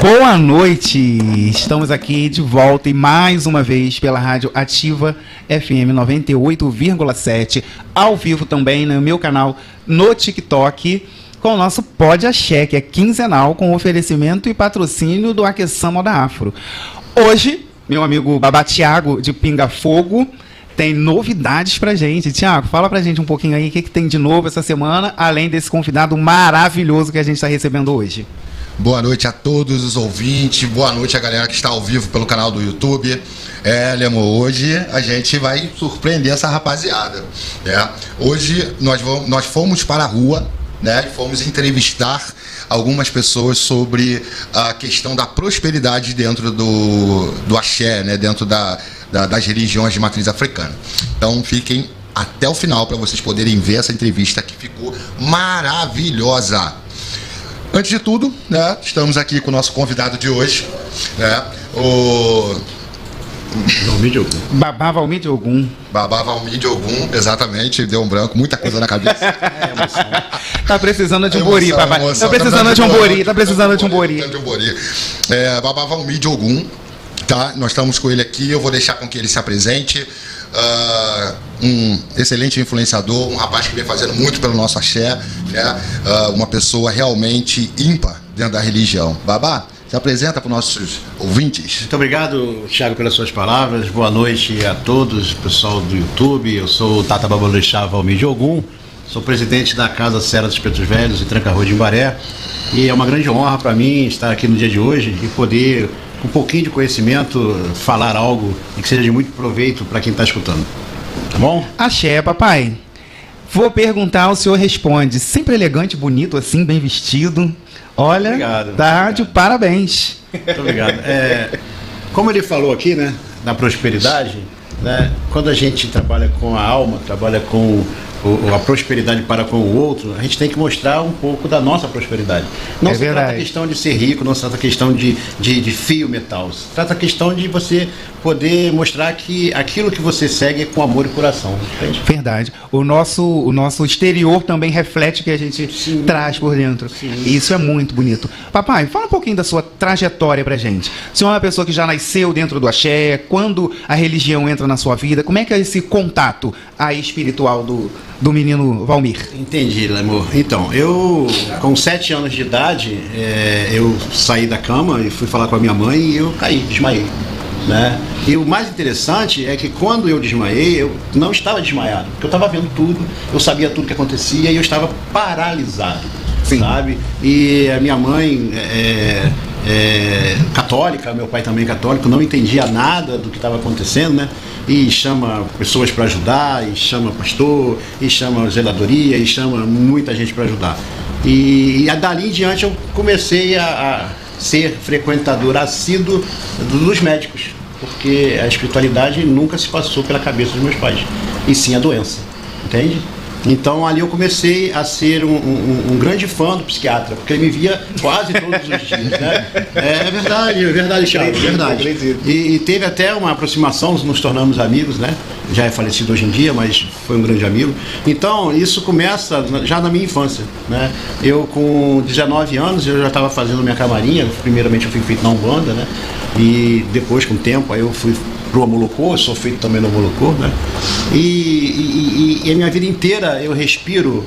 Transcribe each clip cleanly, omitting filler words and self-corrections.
Boa noite! Estamos aqui de volta e mais uma vez pela Rádio Ativa FM 98,7, ao vivo também no meu canal no TikTok, com o nosso Pod Axé, que é quinzenal, com oferecimento e patrocínio do Aqueção Moda Afro. Hoje, meu amigo Babá Thiago, de Pinga Fogo, tem novidades pra gente. Thiago, fala pra gente um pouquinho aí o que tem de novo essa semana, além desse convidado maravilhoso que a gente está recebendo hoje. Boa noite a todos os ouvintes, boa noite a galera que está ao vivo pelo canal do YouTube. Lemo, hoje a gente vai surpreender essa rapaziada, né? Hoje nós fomos para a rua, né? Fomos entrevistar algumas pessoas sobre a questão da prosperidade dentro do axé, né? Dentro das religiões de matriz africana. Então fiquem até o final para vocês poderem ver essa entrevista que ficou maravilhosa. Antes de tudo, né, estamos aqui com o nosso convidado de hoje, né, o Babá Valmir de Ogum. Babá Valmir de Ogum, exatamente, deu um branco, muita coisa na cabeça. Emoção. Tá precisando de um bori, papai. Tá precisando de um bori, tá precisando de um bori. Babá Valmir de Ogum, tá? Nós estamos com ele aqui, eu vou deixar com que ele se apresente. Um excelente influenciador, um rapaz que vem fazendo muito pelo nosso axé, né? Uma pessoa realmente ímpar dentro da religião. Babá, se apresenta para os nossos ouvintes. Muito obrigado, Thiago, pelas suas palavras. Boa noite a todos, pessoal do YouTube. Eu sou o Tata Babalorixá Valmir de Ogum, sou presidente da Casa Serra dos Pretos Velhos, em Tranca-Rua de Imbaré, e é uma grande honra para mim estar aqui no dia de hoje e poder, com um pouquinho de conhecimento, falar algo e que seja de muito proveito para quem está escutando. Tá bom? Axé, papai. Vou perguntar, o senhor responde. Sempre elegante, bonito, assim, bem vestido. Olha, obrigado, tá obrigado. de parabéns. Muito obrigado. Como ele falou aqui, né, da prosperidade, né, quando a gente trabalha com a alma, trabalha com a prosperidade para com o outro, a gente tem que mostrar um pouco da nossa prosperidade. Não se trata a questão de ser rico, não se trata a questão de fio metal. Se trata a questão de você poder mostrar que aquilo que você segue é com amor e coração. Entende? Verdade. O nosso exterior também reflete o que a gente traz por dentro. Sim. E isso é muito bonito. Papai, fala um pouquinho da sua trajetória pra gente. O senhor é uma pessoa que já nasceu dentro do axé, quando a religião entra na sua vida, como é que é esse contato aí espiritual do menino Valmir? Entendi, Lemor. Então, eu com 7 anos de idade, eu saí da cama e fui falar com a minha mãe e eu caí, desmaiei, né? E o mais interessante é que quando eu desmaiei, eu não estava desmaiado, porque eu estava vendo tudo, eu sabia tudo que acontecia e eu estava paralisado. Sim. Sabe? E a minha mãe católica, meu pai também católico, não entendia nada do que estava acontecendo, né? E chama pessoas para ajudar, e chama pastor, e chama zeladoria, e chama muita gente para ajudar. E dali em diante eu comecei a ser frequentador assíduo dos médicos, porque a espiritualidade nunca se passou pela cabeça dos meus pais, e sim a doença, entende? Então ali eu comecei a ser um grande fã do psiquiatra, porque ele me via quase todos os dias, né? É verdade, Thiago, é verdade. E teve até uma aproximação, nos tornamos amigos, né? Já é falecido hoje em dia, mas foi um grande amigo. Então isso começa já na minha infância, né? Eu com 19 anos eu já estava fazendo minha camarinha, primeiramente eu fui feito na Umbanda, né? E depois com o tempo aí eu fui pro Amolocô, sou feito também no Amolocô, né? E a minha vida inteira eu respiro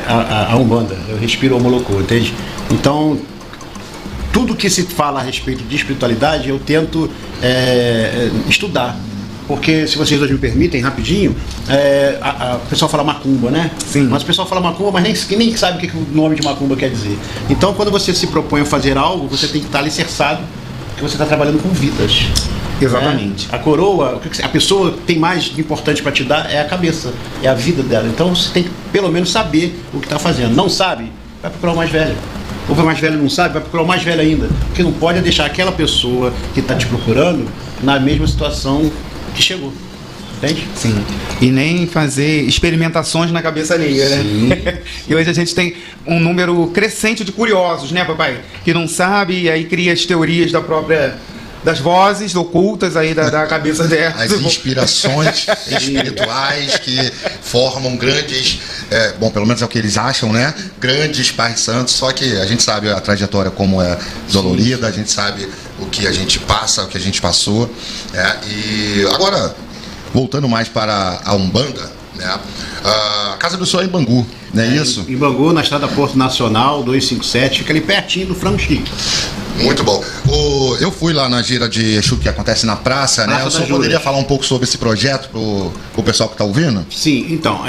a Umbanda, eu respiro o Amolocô, entende? Então, tudo que se fala a respeito de espiritualidade, eu tento estudar. Porque, se vocês hoje me permitem, rapidinho, o pessoal fala macumba, né? Sim. Mas o pessoal fala macumba, mas nem sabe o que o nome de macumba quer dizer. Então, quando você se propõe a fazer algo, você tem que estar alicerçado, que você está trabalhando com vidas. Exatamente. A coroa, a pessoa que tem mais de importante para te dar é a cabeça, é a vida dela. Então você tem que pelo menos saber o que está fazendo. Não sabe? Vai procurar o mais velho. Ou o mais velho não sabe, vai procurar o mais velho ainda. Porque não pode deixar aquela pessoa que está te procurando na mesma situação que chegou. Entende? Sim. E nem fazer experimentações na cabeça alheia, né? E hoje a gente tem um número crescente de curiosos, né, papai? Que não sabe e aí cria as teorias da própria das vozes ocultas aí da cabeça dela. As inspirações espirituais que formam grandes, bom, pelo menos é o que eles acham, né? Grandes pais santos, só que a gente sabe a trajetória como é dolorida, a gente sabe o que a gente passa, o que a gente passou, e agora, voltando mais para a Umbanda, né? A Casa do Sol é em Bangu, não é isso? Em Bangu, na estrada Porto Nacional 257, fica ali pertinho do Frango Chique. Muito bom. Eu fui lá na gira de Exu que acontece na praça, né? O senhor poderia falar um pouco sobre esse projeto pro pessoal que está ouvindo? Sim, então,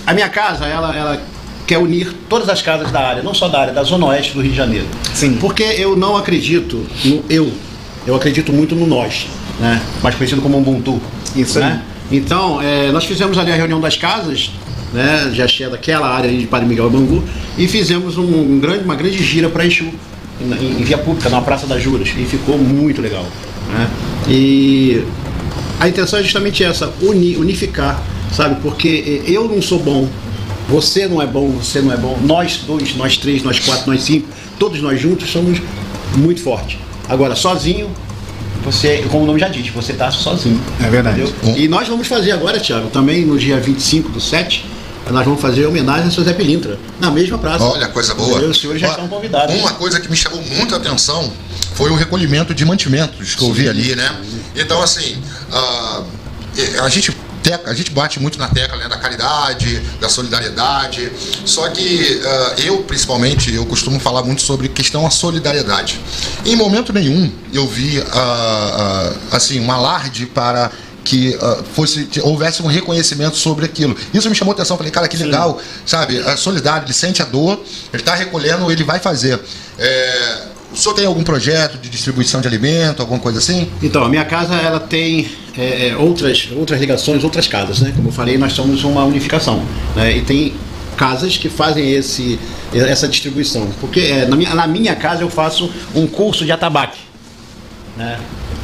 a minha casa, ela quer unir todas as casas da área, não só da área, da Zona Oeste do Rio de Janeiro. Sim. Porque eu não acredito no eu acredito muito no nós, né? Mais conhecido como Ubuntu. Isso, né? Então, nós fizemos ali a reunião das casas, né? Já achei daquela área ali de Padre Miguel Bangu, e fizemos uma grande gira para Exu, em via pública, na Praça das Juras, e ficou muito legal, né? E a intenção é justamente essa, unificar, sabe? Porque eu não sou bom, você não é bom, nós dois, nós três, nós quatro, nós cinco, todos nós juntos somos muito fortes. Agora, sozinho, você, como o nome já diz, você está sozinho. É verdade. Entendeu? E nós vamos fazer agora, Thiago, também no dia 25/7, nós vamos fazer homenagem a seu Zé Pilintra, na mesma praça. Olha, coisa boa. Os senhores já estão convidados. Uma coisa que me chamou muito a atenção foi o recolhimento de mantimentos que eu vi ali, né? Então, assim, a gente bate muito na tecla, né, da caridade, da solidariedade, só que eu, principalmente, eu costumo falar muito sobre questão da solidariedade. Em momento nenhum eu vi, assim, um alarde para que houvesse um reconhecimento sobre aquilo. Isso me chamou a atenção, falei, cara, que legal, sabe? Solidário, ele sente a dor, ele está recolhendo, ele vai fazer. O senhor tem algum projeto de distribuição de alimento, alguma coisa assim? Então, a minha casa, ela tem outras ligações, outras casas, né? Como eu falei, nós somos uma unificação, né? E tem casas que fazem essa distribuição. Porque na minha casa eu faço um curso de atabaque, né?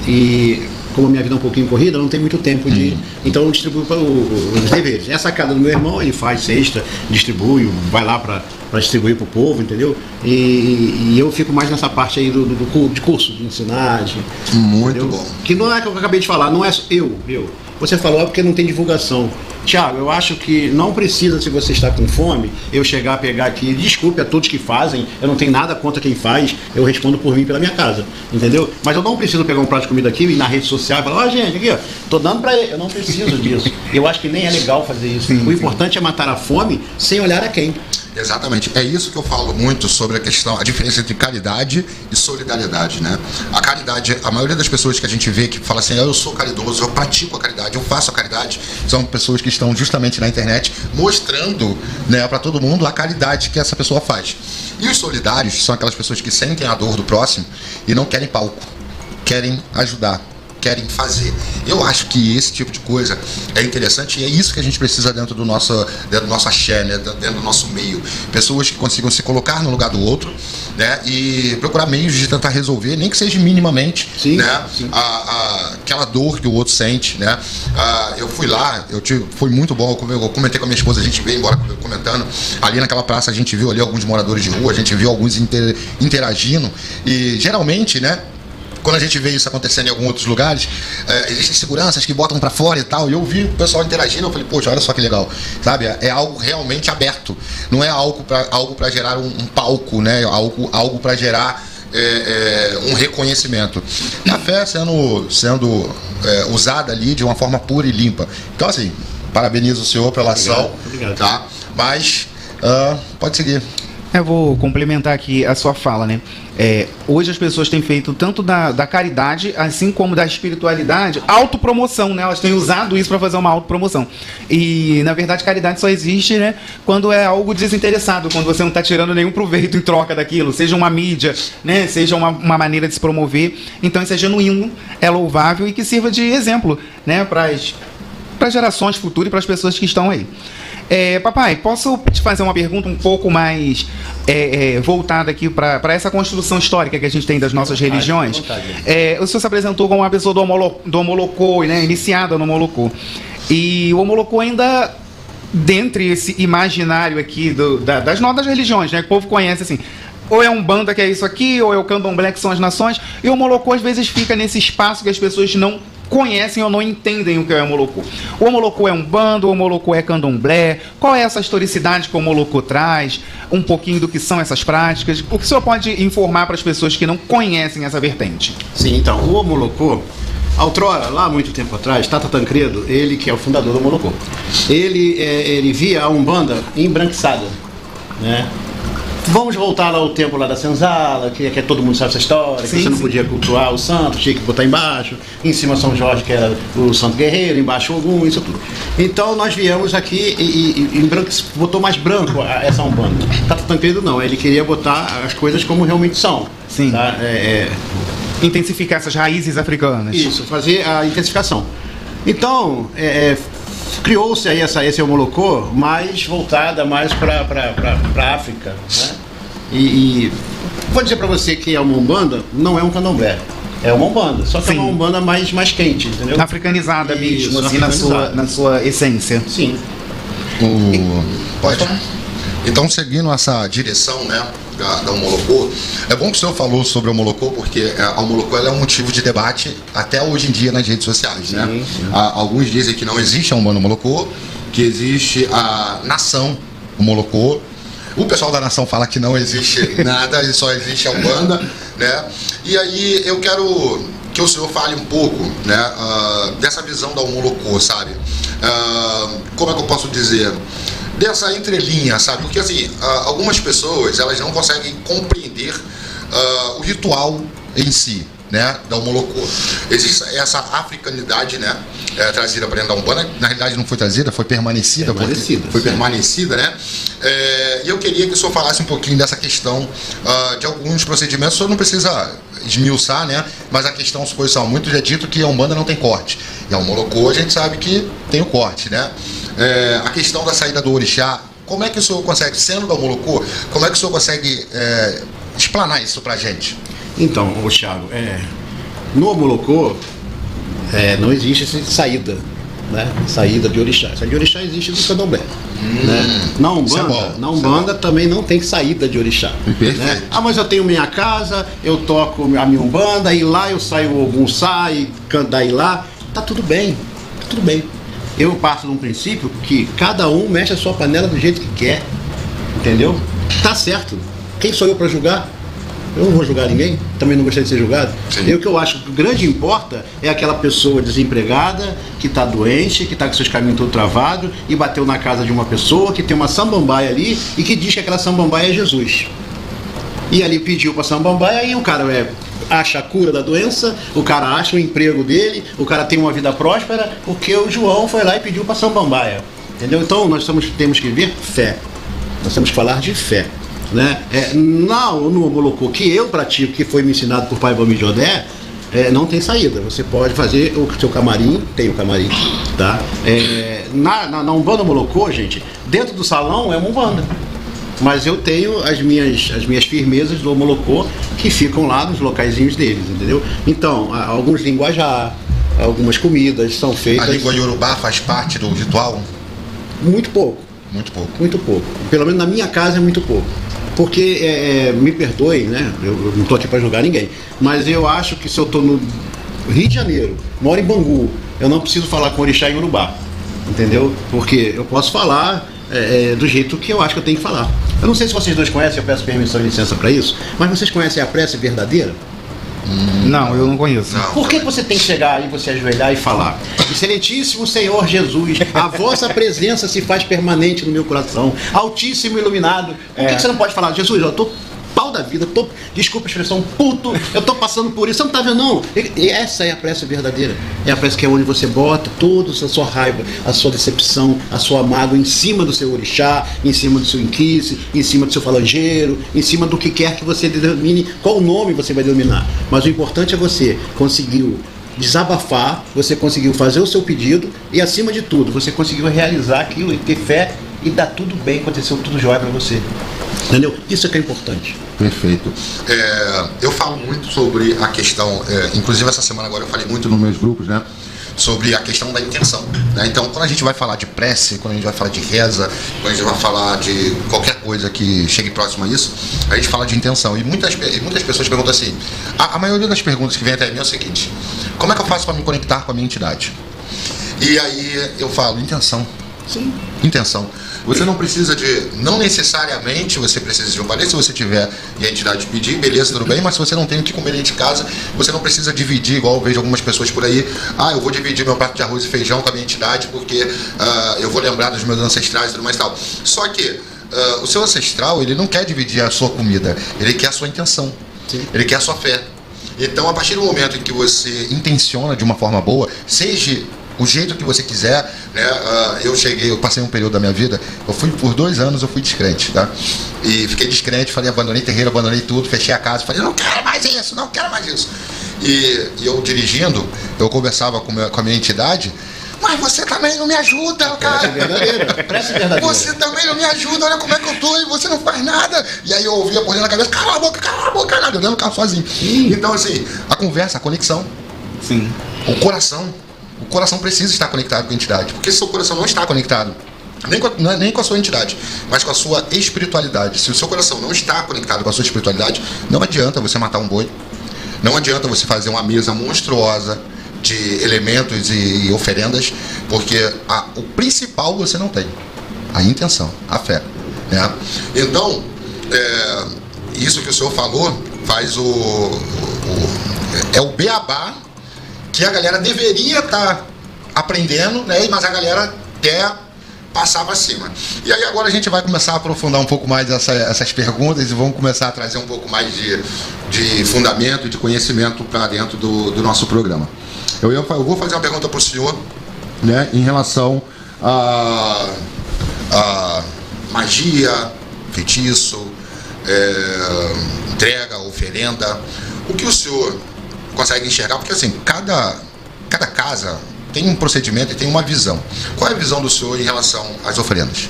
E como a minha vida é um pouquinho corrida, eu não tenho muito tempo de... Então eu distribuo para os deveres. Essa casa do meu irmão, ele faz cesta, distribui, vai lá para distribuir para o povo, entendeu? E eu fico mais nessa parte aí de curso, de ensinar. Muito entendeu? bom. Que não é o que eu acabei de falar, não é eu. Você falou, porque não tem divulgação. Tiago, eu acho que não precisa, se você está com fome, eu chegar, pegar aqui, desculpe a todos que fazem, eu não tenho nada contra quem faz, eu respondo por mim pela minha casa, entendeu? Mas eu não preciso pegar um prato de comida aqui e na rede social e falar, gente, aqui, ó, tô dando pra ele, eu não preciso disso. Eu acho que nem é legal fazer isso. O importante é matar a fome sem olhar a quem. Exatamente, é isso que eu falo muito sobre a diferença entre caridade e solidariedade, né? A caridade, a maioria das pessoas que a gente vê que fala assim, eu sou caridoso, eu pratico a caridade, eu faço a caridade, são pessoas que estão justamente na internet mostrando, né, para todo mundo a caridade que essa pessoa faz. E os solidários são aquelas pessoas que sentem a dor do próximo e não querem palco, querem ajudar, querem fazer. Eu acho que esse tipo de coisa é interessante e é isso que a gente precisa dentro do nosso axé, né? Dentro do nosso meio. Pessoas que consigam se colocar no lugar do outro, né? E procurar meios de tentar resolver, nem que seja minimamente, sim, né? Sim. Aquela dor que o outro sente, né? Eu fui lá, foi muito bom, eu comentei com a minha esposa, a gente veio embora comentando, ali naquela praça a gente viu ali alguns moradores de rua, a gente viu alguns interagindo e geralmente, né? Quando a gente vê isso acontecendo em alguns outros lugares, existem seguranças que botam pra fora e tal, e eu vi o pessoal interagindo, eu falei, poxa, olha só que legal, sabe? É algo realmente aberto, não é algo para gerar um palco, né? Algo para gerar um reconhecimento. A fé sendo usada ali de uma forma pura e limpa. Então, assim, parabenizo o senhor pela ação, obrigado. Tá? Mas, pode seguir. Eu vou complementar aqui a sua fala, né? Hoje as pessoas têm feito tanto da caridade, assim como da espiritualidade, autopromoção, né? Elas têm usado isso para fazer uma autopromoção. E, na verdade, caridade só existe, né, quando é algo desinteressado, quando você não está tirando nenhum proveito em troca daquilo, seja uma mídia, né, seja uma maneira de se promover. Então, isso é genuíno, é louvável e que sirva de exemplo, né, para as gerações futuras e para as pessoas que estão aí. Papai, posso te fazer uma pergunta um pouco mais voltada aqui para essa construção histórica que a gente tem das nossas religiões? O senhor se apresentou como uma pessoa do Homolocô, né, iniciada no Homolocô. E o Homolocô ainda, dentre esse imaginário aqui das religiões, né, que o povo conhece assim, ou é Umbanda que é isso aqui, ou é o Candomblé que são as nações, e o Molocô às vezes fica nesse espaço que as pessoas não conhecem ou não entendem o que é o Molocô. O Molocô é Umbanda, o Molocô é Candomblé, qual é essa historicidade que o Molocô traz, um pouquinho do que são essas práticas, o que o senhor pode informar para as pessoas que não conhecem essa vertente? Sim, então, o Molocô, outrora, lá muito tempo atrás, Tata Tancredo, ele que é o fundador do Molocô, ele via a Umbanda embranquiçada, né? Vamos voltar lá ao tempo lá da senzala, que todo mundo sabe essa história, Sim, que você não sim. podia cultuar o santo, tinha que botar embaixo, em cima São Jorge, que era o santo guerreiro, embaixo Ogum, isso tudo. Então nós viemos aqui e botou mais branco essa Umbanda. Tata Tancredo não, ele queria botar as coisas como realmente são. Sim. Tá? Intensificar essas raízes africanas. Isso, fazer a intensificação. Então, criou-se aí esse Molocô mais voltada mais para a África, né? E vou dizer para você que é uma Umbanda, não é um Candomblé. É uma Umbanda, só que Sim. é uma Umbanda mais quente, entendeu? Africanizada Isso, mesmo, assim, africanizada. na sua essência. Sim. Pode. Então, seguindo essa direção, né, da Molocô, é bom que o senhor falou sobre o Molocô, porque a Molocô ela é um motivo de debate até hoje em dia nas redes sociais, né? Sim. Alguns dizem que não existe a Umbanda Molocô, que existe a nação Molocô. O pessoal da nação fala que não existe nada, só existe a Umbanda, né? E aí eu quero que o senhor fale um pouco, né, dessa visão da Molocô, sabe? Como é que eu posso dizer? Dessa entrelinha, sabe? Porque assim, algumas pessoas elas não conseguem compreender o ritual em si, né, da Molocô. Existe essa africanidade, né, trazida para dentro da Umbanda. Na realidade não foi trazida, foi permanecida. Foi permanecida, né? E eu queria que o senhor falasse um pouquinho dessa questão de alguns procedimentos. O senhor não precisa esmiuçar, né? Mas a questão, as coisas são muito, já é dito que a Umbanda não tem corte. E a Molocô a gente sabe que tem o corte, né? A questão da saída do orixá, como é que o senhor consegue, sendo da Molocô, como é que o senhor consegue explanar isso pra gente? Então, Thiago, no Molocô não existe essa saída, né? Saída de orixá. Saída de orixá existe no Candomblé. Né? Na Umbanda também não tem saída de orixá. Né? Mas eu tenho minha casa, eu toco a minha Umbanda, e lá eu saio o Ogum sai, daí lá, tá tudo bem, tá tudo bem. Eu parto de um princípio que cada um mexe a sua panela do jeito que quer, entendeu? Tá certo. Quem sou eu para julgar? Eu não vou julgar ninguém, também não gostaria de ser julgado. O que eu acho que o grande importa é aquela pessoa desempregada, que está doente, que está com seus caminhos todo travado e bateu na casa de uma pessoa que tem uma samambaia ali e que diz que aquela samambaia é Jesus. E ali pediu para samambaia e o cara acha a cura da doença, o cara acha o emprego dele, o cara tem uma vida próspera, porque o João foi lá e pediu para samambaia. Entendeu? Então nós temos que ver fé. Nós temos que falar de fé. Né? No Molocô que eu pratico, que foi me ensinado por Pai Bami Jodé, não tem saída. Você pode fazer o seu camarim, tem o camarim, tá? Na Umbanda Molocô, gente, dentro do salão é uma Umbanda, mas eu tenho as minhas firmezas do Molocô que ficam lá nos locaizinhos deles, entendeu? Então, alguns linguajar, algumas comidas são feitas. A língua Yorubá faz parte do ritual? Muito pouco. Muito pouco. Muito pouco. Pelo menos na minha casa é muito pouco. Porque, me perdoe, né? Eu não estou aqui para julgar ninguém, mas eu acho que se eu estou no Rio de Janeiro, moro em Bangu, eu não preciso falar com orixá em Urubá, entendeu? Porque eu posso falar do jeito que eu acho que eu tenho que falar. Eu não sei se vocês dois conhecem, eu peço permissão e licença para isso, mas vocês conhecem a prece verdadeira? Não, eu não conheço. Não. Por que você tem que chegar aí, você ajoelhar e falar: Excelentíssimo Senhor Jesus, a vossa presença se faz permanente no meu coração, Altíssimo Iluminado? Por que você não pode falar: Jesus, eu tô pau da vida, desculpa a expressão, puto, eu tô passando por isso, você não tá vendo não? E essa é a prece verdadeira. É a prece que é onde você bota toda a sua raiva, a sua decepção, a sua mágoa em cima do seu orixá, em cima do seu inquice, em cima do seu falangeiro, em cima do que quer que você determine, qual nome você vai denominar. Mas o importante é você conseguiu desabafar, você conseguiu fazer o seu pedido e, acima de tudo, você conseguiu realizar aquilo e ter fé e dar tudo bem, aconteceu tudo jóia para você. Entendeu? Isso é que é importante. Perfeito. Eu falo muito sobre a questão, inclusive essa semana agora eu falei muito nos meus grupos, né? sobre a questão da intenção, né? Então, quando a gente vai falar de prece, quando a gente vai falar de reza, quando a gente vai falar de qualquer coisa que chegue próximo a isso, a gente fala de intenção. E muitas pessoas perguntam assim, a maioria das perguntas que vem até mim é o seguinte: como é que eu faço para me conectar com a minha entidade? E aí eu falo, intenção. Sim. Intenção. Você não precisa não necessariamente você precisa de um balé. Se você tiver e a entidade pedir, beleza, tudo bem, mas se você não tem o que comer dentro de casa, você não precisa dividir, igual eu vejo algumas pessoas por aí, eu vou dividir meu prato de arroz e feijão com a minha entidade porque eu vou lembrar dos meus ancestrais e tudo mais e tal. Só que o seu ancestral, ele não quer dividir a sua comida, ele quer a sua intenção. Sim. Ele quer a sua fé. Então, a partir do momento em que você intenciona de uma forma boa, seja o jeito que você quiser, né? Eu passei um período da minha vida, por 2 anos eu fui descrente, tá? E fiquei descrente, abandonei terreiro, abandonei tudo, fechei a casa, falei, não quero mais isso, não quero mais isso. E eu dirigindo, eu conversava com a minha entidade, mas você também não me ajuda, cara. Prece verdadeira. Você também não me ajuda, olha como é que eu tô e você não faz nada. E aí eu ouvia por dentro da cabeça, cala a boca, nada, eu dentro do carro sozinho. Então, assim, a conversa, a conexão. Sim. O coração precisa estar conectado com a entidade, porque se o seu coração não está conectado, nem com a sua entidade, mas com a sua espiritualidade. Se o seu coração não está conectado com a sua espiritualidade, não adianta você matar um boi, não adianta você fazer uma mesa monstruosa de elementos e oferendas, porque o principal você não tem, a intenção, a fé, né? Então, isso que o senhor falou faz o beabá que a galera deveria estar aprendendo, né? Mas a galera quer passar para cima. E aí agora a gente vai começar a aprofundar um pouco mais essas perguntas e vamos começar a trazer um pouco mais de fundamento e de conhecimento para dentro do nosso programa. Eu vou fazer uma pergunta para o senhor, né, em relação a magia, feitiço, entrega, oferenda. O que o senhor consegue enxergar? Porque assim, cada casa tem um procedimento e tem uma visão. Qual é a visão do senhor em relação às oferendas?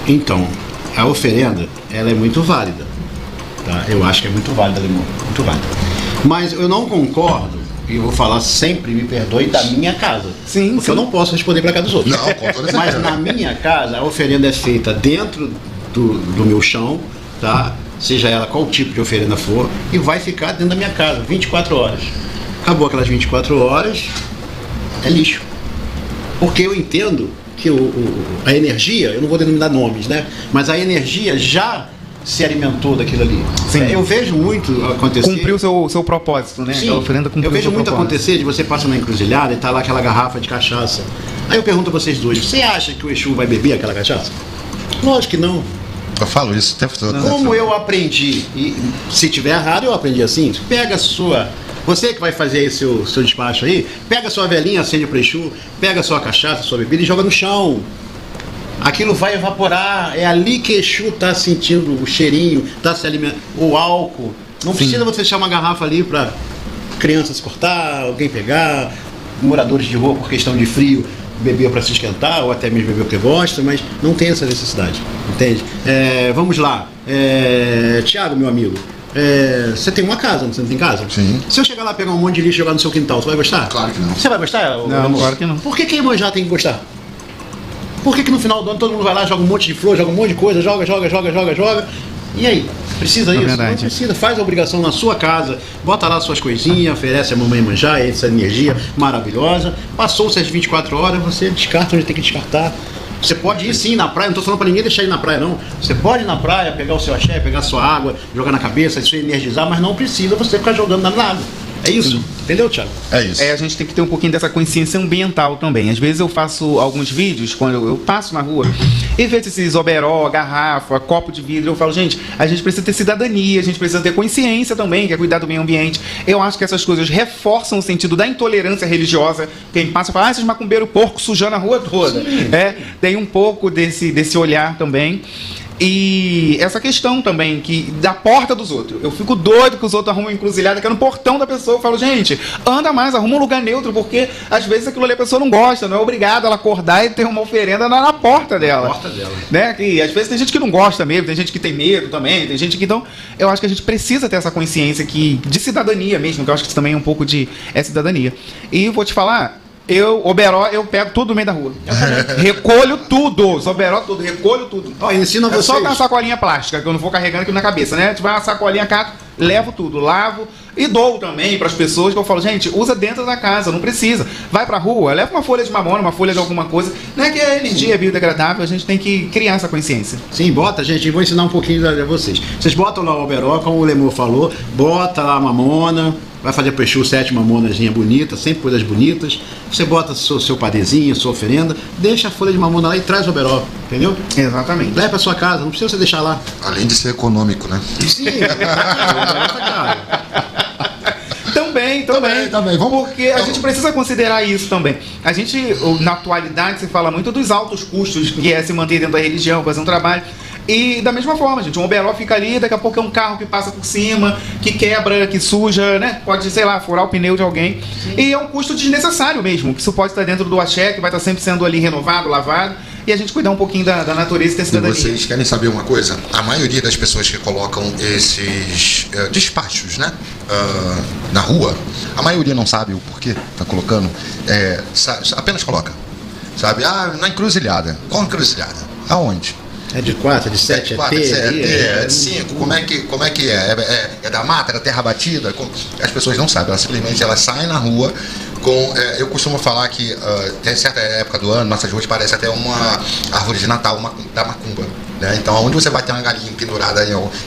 Então, a oferenda, ela é muito válida, tá? Eu acho que é muito válida, Limão, muito válida. Mas eu não concordo, e eu vou falar sempre, me perdoe, da minha casa. Sim, porque eu não posso responder para casa dos outros. Não, com toda certeza. Mas na minha casa, a oferenda é feita dentro do meu chão, tá? Seja ela qual tipo de oferenda for, e vai ficar dentro da minha casa, 24 horas. Acabou aquelas 24 horas, é lixo. Porque eu entendo que a energia, eu não vou denominar nomes, né? Mas a energia já se alimentou daquilo ali. Sim. Eu vejo muito acontecer... Cumpriu o seu propósito, né? Sim, a oferenda cumpriu eu vejo o seu muito propósito. acontecer de você passar na encruzilhada e tá lá aquela garrafa de cachaça. Aí eu pergunto a vocês dois, você acha que o Exu vai beber aquela cachaça? Lógico que não. Eu falo isso o tempo todo. Como eu aprendi, e se tiver errado eu aprendi assim, pega a sua... Você que vai fazer aí seu despacho aí, pega a sua velhinha, acende o Exu, pega a sua cachaça, a sua bebida e joga no chão. Aquilo vai evaporar, é ali que Exu está sentindo o cheirinho, está se alimentando, o álcool. Não precisa você deixar uma garrafa ali para crianças cortar, alguém pegar, moradores de rua por questão de frio, beber para se esquentar, ou até mesmo beber porque gosta, mas não tem essa necessidade, entende? Vamos lá, Tiago, meu amigo, você tem uma casa, você não tem casa? Sim. Se eu chegar lá pegar um monte de lixo e jogar no seu quintal, você vai gostar? Claro que não. Você vai gostar? Não, claro que não. Por que quem manjar tem que gostar? Por que no final do ano todo mundo vai lá, joga um monte de flor, joga um monte de coisa, joga? E aí? Precisa isso? Verdade. Não precisa. Faz a obrigação na sua casa, bota lá suas coisinhas, oferece a mamãe manjar, essa energia maravilhosa. Passou-se as 24 horas, você descarta onde tem que descartar. Você pode ir sim na praia, não estou falando para ninguém deixar ir na praia não. Você pode ir na praia, pegar o seu axé, pegar a sua água, jogar na cabeça, isso energizar, mas não precisa você ficar jogando na água. É isso, sim. Entendeu, Thiago? É isso. A gente tem que ter um pouquinho dessa consciência ambiental também. Às vezes eu faço alguns vídeos, quando eu passo na rua, e vejo esses oberó, garrafa, copo de vidro, eu falo, gente, a gente precisa ter cidadania, a gente precisa ter consciência também, que é cuidar do meio ambiente. Eu acho que essas coisas reforçam o sentido da intolerância religiosa. Quem passa fala, esses macumbeiros porco sujando a rua toda. Tem um pouco desse olhar também. E essa questão também, que da porta dos outros. Eu fico doido que os outros arrumam encruzilhada, que é no portão da pessoa. Eu falo, gente, anda mais, arruma um lugar neutro, porque às vezes aquilo ali a pessoa não gosta, não é obrigado ela acordar e ter uma oferenda na porta dela. Na porta dela. Né? E às vezes tem gente que não gosta mesmo, tem gente que tem medo também, tem gente que... Então, eu acho que a gente precisa ter essa consciência aqui, de cidadania mesmo, que eu acho que isso também é um pouco de cidadania. E vou te falar... Oberó, eu pego tudo no meio da rua. Recolho tudo. Oberó, tudo. Recolho tudo. Ó, ensina vocês. Só com uma sacolinha plástica, que eu não vou carregando aqui na cabeça, né? Tipo, uma sacolinha, cato, levo tudo, lavo e dou também para as pessoas, que eu falo, gente, usa dentro da casa, não precisa. Vai pra rua, leva uma folha de mamona, uma folha de alguma coisa. Não é que é energia biodegradável, a gente tem que criar essa consciência. Sim, bota, gente, vou ensinar um pouquinho a vocês. Vocês botam lá o Oberó, como o Lemur falou, bota lá a mamona, vai fazer pro Exu 7 mamonazinha bonita, sempre coisas bonitas. Você bota seu padezinho, sua oferenda, deixa a folha de mamona lá e traz o Oberó, entendeu? Exatamente. Leva pra sua casa, não precisa você deixar lá. Além de ser econômico, né? Sim, tá caro. Também. Porque a gente precisa considerar isso também. A gente, na atualidade, se fala muito dos altos custos que é se manter dentro da religião, fazer um trabalho. E da mesma forma, gente, um Oberó fica ali, daqui a pouco é um carro que passa por cima, que quebra, que suja, né? Pode, sei lá, furar o pneu de alguém. Sim. E é um custo desnecessário mesmo, que isso pode estar dentro do axé, que vai estar sempre sendo ali renovado, lavado, e a gente cuidar um pouquinho da natureza e da cidadania. E vocês querem saber uma coisa? A maioria das pessoas que colocam esses despachos, né, na rua, a maioria não sabe o porquê tá colocando, apenas coloca, sabe? Na encruzilhada. Qual encruzilhada? Aonde? É de 4, de 7, é de 5, como é que é? É da mata, é da terra batida? As pessoas não sabem, elas simplesmente saem na rua com... eu costumo falar que tem certa época do ano, nossas ruas parece até uma árvore de Natal, da macumba. Né? Então, onde você vai ter uma galinha pendurada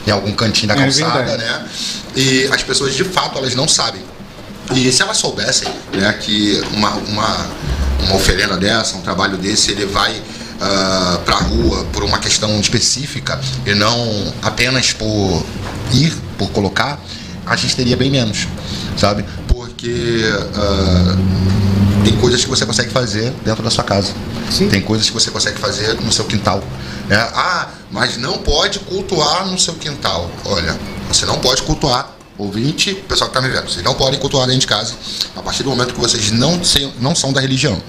em algum cantinho da calçada, né? E as pessoas, de fato, elas não sabem. E se elas soubessem, né, que uma oferenda dessa, um trabalho desse, ele vai... para a rua por uma questão específica e não apenas por colocar, a gente teria bem menos, sabe? Porque tem coisas que você consegue fazer dentro da sua casa. Sim. Tem coisas que você consegue fazer no seu quintal, né? Mas não pode cultuar no seu quintal. Olha, você não pode cultuar, ouvinte, pessoal que está me vendo, vocês não podem cultuar dentro de casa a partir do momento que vocês não são da religião.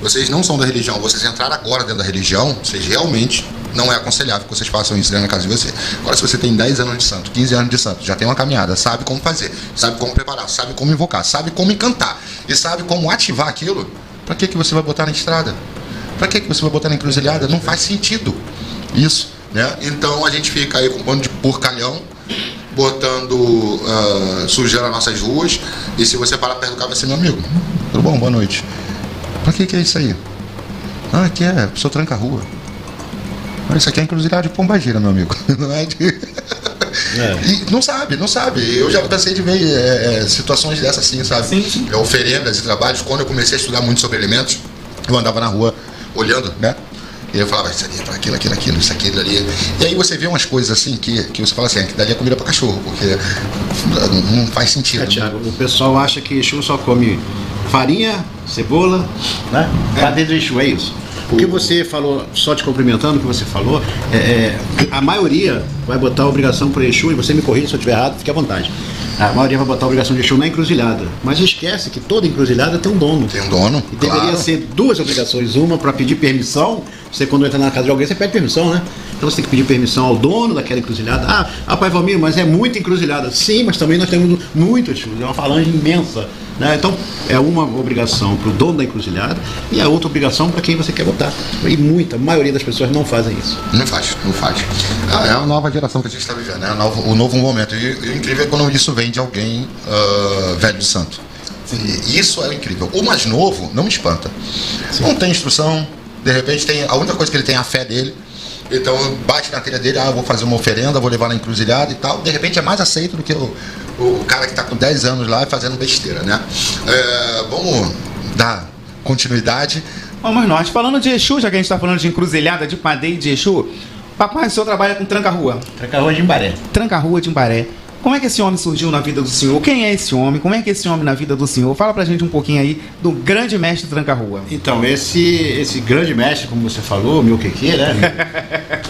Vocês não são da religião, vocês entraram agora dentro da religião, vocês realmente não é aconselhável que vocês façam isso dentro da casa de vocês. Agora, se você tem 10 anos de santo, 15 anos de santo, já tem uma caminhada, sabe como fazer, sabe como preparar, sabe como invocar, sabe como encantar e sabe como ativar aquilo, para que você vai botar na estrada? Para que você vai botar na encruzilhada? Não faz sentido isso, né? Então a gente fica aí com um bando de porcalhão, botando sujeira nas nossas ruas, e se você parar perto do carro, vai ser meu amigo. Tudo bom? Boa noite. Pra que é isso aí? Aqui a pessoa tranca a rua. Isso aqui é encruzilhada de Pombagira, meu amigo. Não é de... E não sabe. Eu já cansei de ver situações dessas assim, sabe? Sim. Oferendas e trabalhos. Quando eu comecei a estudar muito sobre alimentos, eu andava na rua olhando, né? E eu falava, isso ali é para aquilo, isso aqui, dali. E aí você vê umas coisas assim que você fala assim, que dali é comida para cachorro, porque não faz sentido. Thiago, o pessoal acha que Exu só come farinha, cebola, né? Cadê do Exu, é isso. O que você falou, só te cumprimentando, o que você falou, a maioria vai botar a obrigação para Exu, e você me corrija se eu estiver errado, fique à vontade. A maioria vai botar a obrigação de Exu na encruzilhada. Mas esquece que toda encruzilhada tem um dono. Tem um dono, e deveria ser duas obrigações. Uma para pedir permissão. Você, quando entra na casa de alguém, você pede permissão, né? Então você tem que pedir permissão ao dono daquela encruzilhada. Pai Valmir, mas é muita encruzilhada. Sim, mas também nós temos muito, é uma falange imensa. Né? Então, é uma obrigação para o dono da encruzilhada e a outra obrigação para quem você quer votar. E a maioria das pessoas não fazem isso. Não faz. É a nova geração que a gente está vivendo, né? O novo momento. E o incrível é quando isso vem de alguém velho de santo. E isso é incrível. O mais novo não me espanta. Sim. Não tem instrução, de repente a única coisa que ele tem é a fé dele. Então bate na telha dele, vou fazer uma oferenda, vou levar na encruzilhada e tal. De repente é mais aceito do que o cara que está com 10 anos lá fazendo besteira, né? Vamos dar continuidade. Vamos nós, falando de Exu, já que a gente está falando de encruzilhada, de padeio de Exu, papai, o senhor trabalha com tranca-rua. Tranca-rua de Imbaré. Tranca-rua de Imbaré. Como é que esse homem surgiu na vida do senhor? Quem é esse homem? Como é que é esse homem na vida do senhor? Fala pra gente um pouquinho aí do grande mestre Tranca-Rua. Então, esse grande mestre, como você falou, meu quequê, né?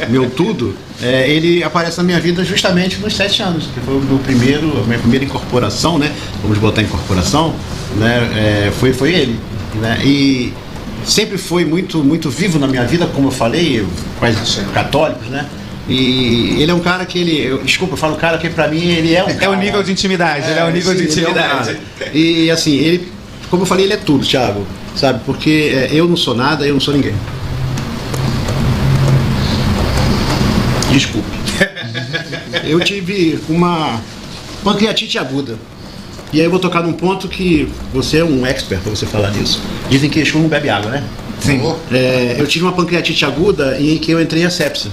Meu tudo, ele aparece na minha vida justamente nos 7 anos, que foi a minha primeira incorporação, né? Vamos botar incorporação, né? Foi ele, né? E sempre foi muito, muito vivo na minha vida, como eu falei, pais católicos, né? E ele é um cara que desculpa, eu falo cara que pra mim ele é um cara. É o nível de intimidade, ele é o nível de intimidade. E assim, ele, como eu falei, ele é tudo, Thiago, sabe? Porque eu não sou nada, eu não sou ninguém. Desculpe. Eu tive uma pancreatite aguda. E aí eu vou tocar num ponto que você é um expert pra você falar disso. Dizem que Exu não bebe água, né? Sim. Eu tive uma pancreatite aguda em que eu entrei em sepsia.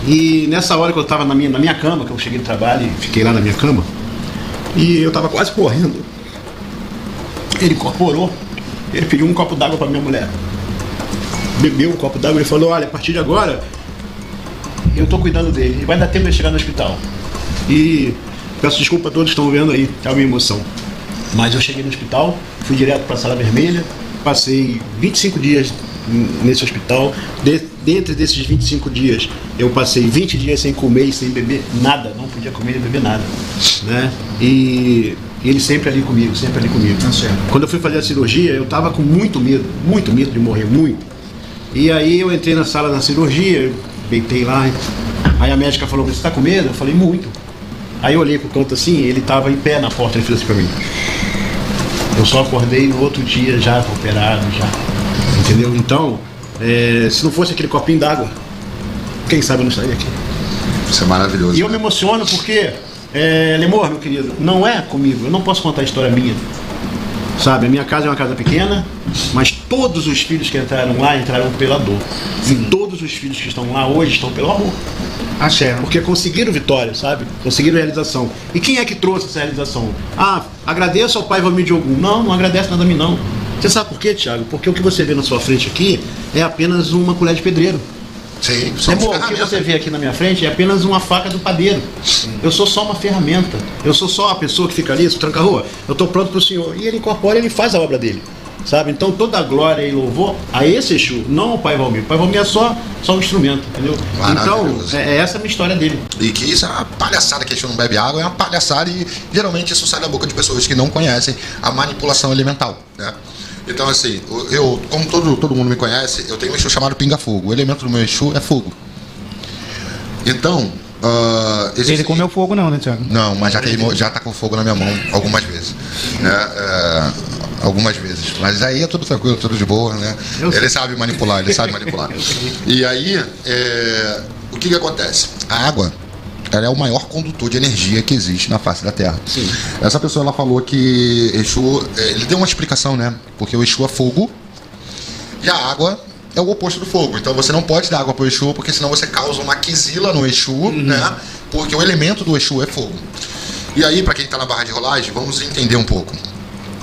E nessa hora que eu estava na minha cama, que eu cheguei do trabalho e fiquei lá na minha cama, e eu estava quase morrendo, ele incorporou, ele pediu um copo d'água para minha mulher. Bebeu um copo d'água e falou: olha, a partir de agora eu estou cuidando dele, e vai dar tempo de chegar no hospital. E peço desculpa a todos que estão vendo aí, tá a minha emoção. Mas eu cheguei no hospital, fui direto para a sala vermelha, passei 25 dias nesse hospital. Dentro desses 25 dias, eu passei 20 dias sem comer e sem beber nada, não podia comer e beber nada, né? E ele sempre ali comigo, sempre ali comigo. Quando eu fui fazer a cirurgia, eu estava com muito medo de morrer, muito. E aí eu entrei na sala da cirurgia, eu deitei lá, aí a médica falou: você está com medo? Eu falei: muito. Aí eu olhei pro canto assim, ele estava em pé na porta, ele fez assim para mim. Eu só acordei no outro dia já operado, já. Entendeu? Então, se não fosse aquele copinho d'água, quem sabe eu não estaria aqui. Isso é maravilhoso. E eu me emociono porque, Lemor, meu querido, não é comigo, eu não posso contar a história minha. Sabe, a minha casa é uma casa pequena, mas todos os filhos que entraram lá, entraram pela dor. E todos os filhos que estão lá hoje estão pelo amor. Axé. Porque conseguiram vitória, sabe? Conseguiram realização. E quem é que trouxe essa realização? Agradeço ao pai Valmir de Ogum. Não agradece nada a mim, não. Você sabe por quê, Thiago? Porque o que você vê na sua frente aqui é apenas uma colher de pedreiro. Sim, o que você vê aqui na minha frente é apenas uma faca do padeiro. Eu sou só uma ferramenta. Eu sou só a pessoa que fica ali, Tranca-Rua. Eu estou pronto para o senhor. E ele incorpora, ele faz a obra dele. Sabe? Então toda a glória e louvor a esse Exu, não ao Pai Valmir. O Pai Valmir é só um instrumento, entendeu? Então, essa é a minha história dele. E que isso é uma palhaçada, que Exu não bebe água, é uma palhaçada, e geralmente isso sai da boca de pessoas que não conhecem a manipulação elemental, né? Então, assim, eu, como todo mundo me conhece, eu tenho um Exu chamado Pinga-Fogo. O elemento do meu Exu é fogo. Então, ele comeu fogo não, né, Thiago? Não, mas já tá com fogo na minha mão algumas vezes, né? Algumas vezes, mas aí é tudo tranquilo, tudo de boa, né? Ele sabe manipular. E aí, o que acontece? A água, ela é o maior condutor de energia que existe na face da Terra. Sim. Essa pessoa, ela falou que Exu, ele deu uma explicação, né? Porque o Exu é fogo e a água é o oposto do fogo. Então você não pode dar água pro Exu, porque senão você causa uma quizila no Exu, né? Porque o elemento do Exu é fogo. E aí, para quem tá na barra de rolagem, vamos entender um pouco.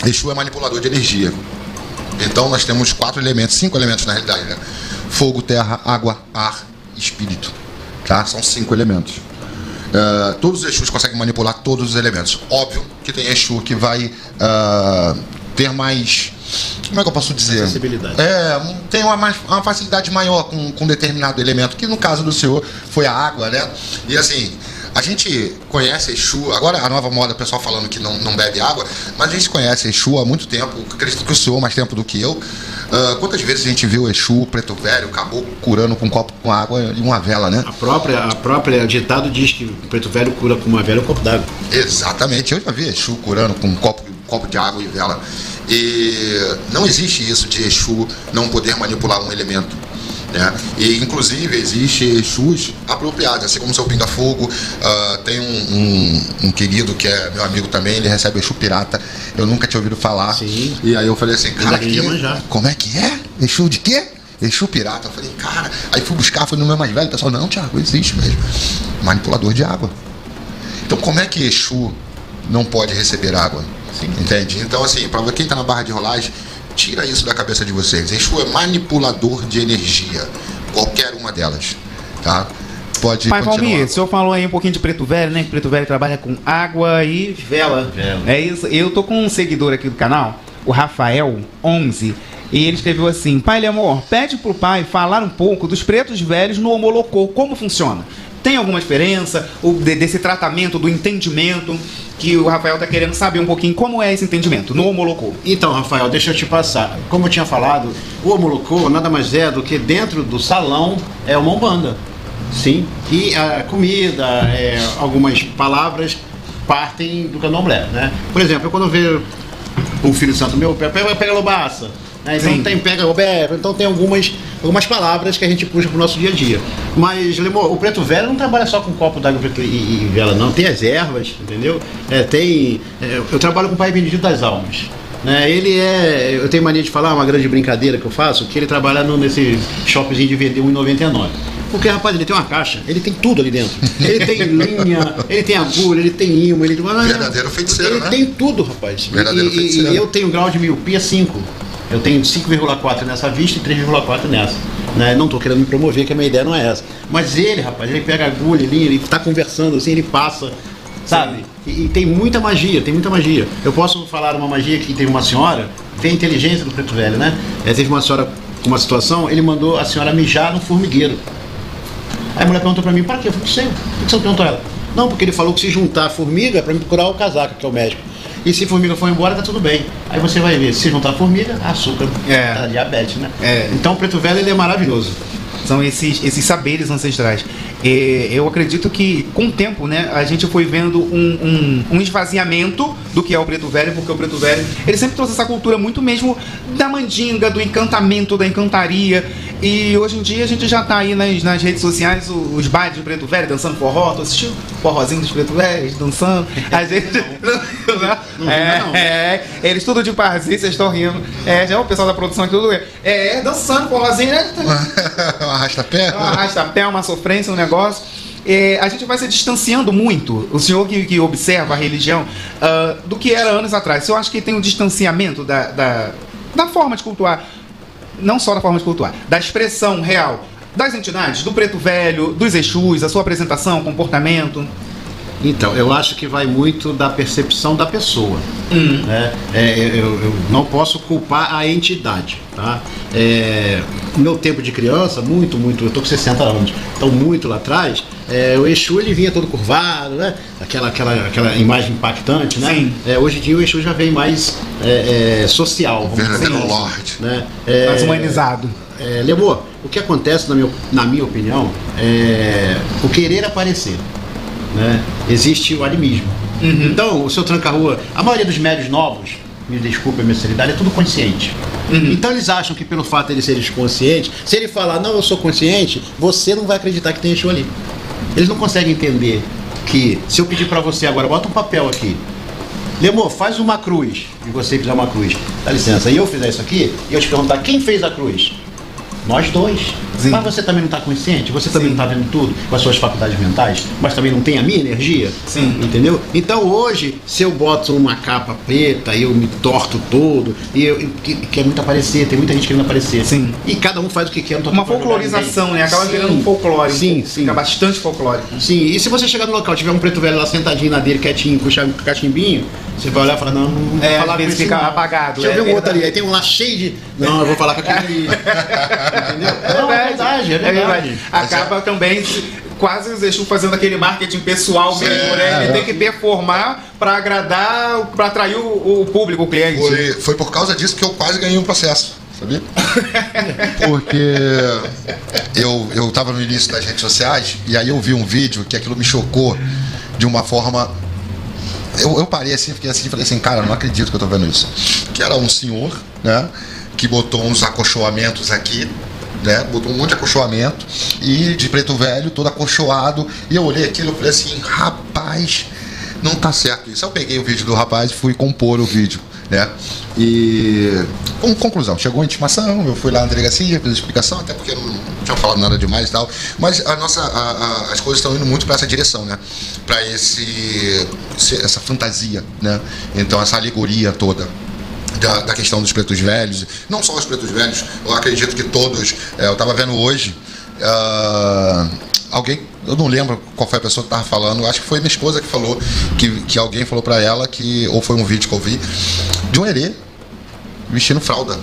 Exu é manipulador de energia. Então nós temos 5 elementos na realidade, né? Fogo, terra, água, ar, espírito, tá? São 5 elementos. Todos os Exus conseguem manipular todos os elementos. Óbvio que tem Exu que vai ter mais, como é que eu posso dizer? Sensibilidade. Tem uma facilidade maior com determinado elemento, que no caso do senhor foi a água, né? E assim, a gente conhece Exu, agora a nova moda, o pessoal falando que não bebe água, mas a gente conhece Exu há muito tempo, acredito que o senhor mais tempo do que eu. Quantas vezes a gente viu Exu, preto velho, caboclo curando com um copo com água e uma vela, né? A própria ditado diz que o preto velho cura com uma vela e um copo d'água. Exatamente, eu já vi Exu curando com um copo de água e vela. E não existe isso de Exu não poder manipular um elemento, né? E inclusive existe Exus apropriados, assim como o seu Pinga-Fogo. Tem um querido que é meu amigo também, ele recebe Exu pirata, eu nunca tinha ouvido falar. Sim. E aí eu falei assim, cara, como é que é? Exu de quê? Exu pirata. Eu falei, cara, aí fui buscar, fui no meu mais velho, o pessoal, não, Thiago, existe mesmo, manipulador de água. Então como é que Exu não pode receber água? Sim. Entende? Então assim, para quem tá na barra de rolagem, tira isso da cabeça de vocês. Exu é manipulador de energia, qualquer uma delas, tá? pode Pai continuar. Valmir, o senhor falou aí um pouquinho de Preto Velho, né? Que Preto Velho trabalha com água e vela. É isso. Eu tô com um seguidor aqui do canal, o Rafael11, e ele escreveu assim: Pai Lemor, pede pro pai falar um pouco dos pretos velhos no homolocô, como funciona? Tem alguma diferença desse tratamento, do entendimento, que o Rafael está querendo saber um pouquinho como é esse entendimento no homolocô? Então, Rafael, deixa eu te passar. Como eu tinha falado, o homolocô nada mais é do que dentro do salão é uma umbanda. Sim. E a comida, algumas palavras partem do candomblé, né? Por exemplo, quando eu vejo um filho santo meu, pega lobaça. Então pega Roberto, então tem algumas palavras que a gente puxa pro nosso dia a dia. Mas, Lemor, o Preto Velho não trabalha só com copo d'água e vela, não. Tem as ervas, entendeu? Eu trabalho com o Pai Benedito das Almas. Eu tenho mania de falar, uma grande brincadeira que eu faço, que ele trabalha nesse shoppingzinho de vender R$1,99. Porque, rapaz, ele tem uma caixa, ele tem tudo ali dentro. Ele tem linha, ele tem agulha, ele tem imã, ele tem... Verdadeiro feiticeiro, ele tem tudo, rapaz. Verdadeiro feiticeiro. E eu tenho grau de miopia 5. Eu tenho 5,4 nessa vista e 3,4 nessa. Não estou querendo me promover, que a minha ideia não é essa. Mas ele, rapaz, ele pega a agulha, ele está conversando assim, ele passa, sabe? E tem muita magia, tem muita magia. Eu posso falar uma magia que teve uma senhora, tem a inteligência do Preto Velho, né? Teve uma senhora com uma situação, ele mandou a senhora mijar no formigueiro. Aí a mulher perguntou para mim, para quê? Eu falei, não sei. Por que você não perguntou a ela? Não, porque ele falou que se juntar a formiga é para me curar o casaca, que é o médico. E se a formiga for embora, tá tudo bem. Aí você vai ver, se juntar a formiga, açúcar, tá diabetes, né? Então o Preto Velho, ele é maravilhoso. São esses saberes ancestrais. Eu acredito que, com o tempo, né, a gente foi vendo um esvaziamento do que é o Preto Velho, porque o Preto Velho, ele sempre trouxe essa cultura muito mesmo da mandinga, do encantamento, da encantaria. E hoje em dia a gente já tá aí nas redes sociais, os bailes do Preto Velho, dançando forró. Tu assistiu? Forrozinho dos Preto Velhos, dançando. A gente... eles tudo de parzinho, vocês estão rindo. Já o pessoal da produção aqui tudo dançando forrozinho, né? Arrasta-pé? Arrasta-pé, uma sofrência, um negócio. A gente vai se distanciando muito, o senhor que observa a religião, do que era anos atrás. Eu acho que tem um distanciamento da forma de cultuar, não só da forma de cultuar, da expressão real das entidades, do Preto Velho, dos Exus, a sua apresentação, comportamento. Então, eu acho que vai muito da percepção da pessoa. Né? Eu não posso culpar a entidade. Tá? No meu tempo de criança, muito, eu estou com 60 anos, então muito lá atrás, o Exu ele vinha todo curvado, né? aquela imagem impactante. Né? Hoje em dia o Exu já vem mais social. Verdadeiro Lorde. Né? Mais humanizado. Lemor, o que acontece, na minha opinião, o querer aparecer. Né? Existe o animismo. Então, o seu tranca-rua, a maioria dos médios novos, me desculpe a minha seriedade, é tudo consciente. Então eles acham que pelo fato de eles serem conscientes, se ele falar, não, eu sou consciente, você não vai acreditar que tem Exu ali. Eles não conseguem entender que, se eu pedir para você agora, bota um papel aqui, Lemor, faz uma cruz, e você fizer uma cruz, dá licença, e eu fizer isso aqui, e eu te perguntar, quem fez a cruz? Nós dois. Sim. Mas você também não está consciente? Você também não está vendo tudo com as suas faculdades mentais? Mas também não tem a minha energia? Sim. Entendeu? Então hoje, se eu boto uma capa preta e eu me torto todo, e eu quero muito aparecer, tem muita gente querendo aparecer. Sim. E cada um faz o que quer. Não tô uma folclorização, né? Acaba virando um folclore. Fica bastante folclórico. Sim, e se você chegar no local, tiver um Preto Velho lá sentadinho na dele, quietinho, com o cachimbinho, você vai olhar e falar, não vou falar com esse fica apagado. Deixa eu ver um outro ali, aí tem um lá cheio de... Não, eu vou falar com aquele ali. Entendeu? Não, é verdade. Acaba também quase os Exu fazendo aquele marketing pessoal mesmo, né? Ele tem que performar para agradar, para atrair o público, o cliente. Foi por causa disso que eu quase ganhei um processo, sabia? Porque eu estava no início das redes sociais e aí eu vi um vídeo que aquilo me chocou de uma forma... Eu parei assim, fiquei assim, falei assim, cara, não acredito que eu tô vendo isso. Que era um senhor, né, que botou uns acolchoamentos aqui, né, botou um monte de acolchoamento e de Preto Velho, todo acolchoado, e eu olhei aquilo e falei assim, rapaz, não tá certo isso. Eu peguei o vídeo do rapaz e fui compor o vídeo, né, e com conclusão, chegou a intimação, eu fui lá na delegacia, fiz a explicação, até porque não tinha falado nada demais e tal, mas as coisas estão indo muito para essa direção, né, para essa fantasia, né, então essa alegoria toda da questão dos pretos velhos, não só os pretos velhos, eu acredito que todos, eu estava vendo hoje alguém, eu não lembro qual foi a pessoa que estava falando, acho que foi minha esposa que falou, que alguém falou para ela, ou foi um vídeo que eu vi, de um herê vestindo fralda.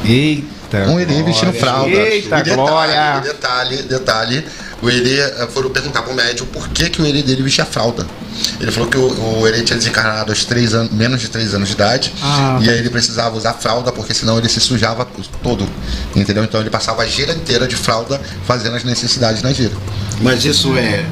Eita, um herê vestindo fralda. Eita, e glória! Detalhe, o herê, foram perguntar pro médium por que o herê dele vestia fralda. Ele falou que o herê tinha desencarnado aos menos de 3 anos de idade, e aí ele precisava usar fralda, porque senão ele se sujava todo, entendeu? Então ele passava a gira inteira de fralda fazendo as necessidades na gira. Mas isso é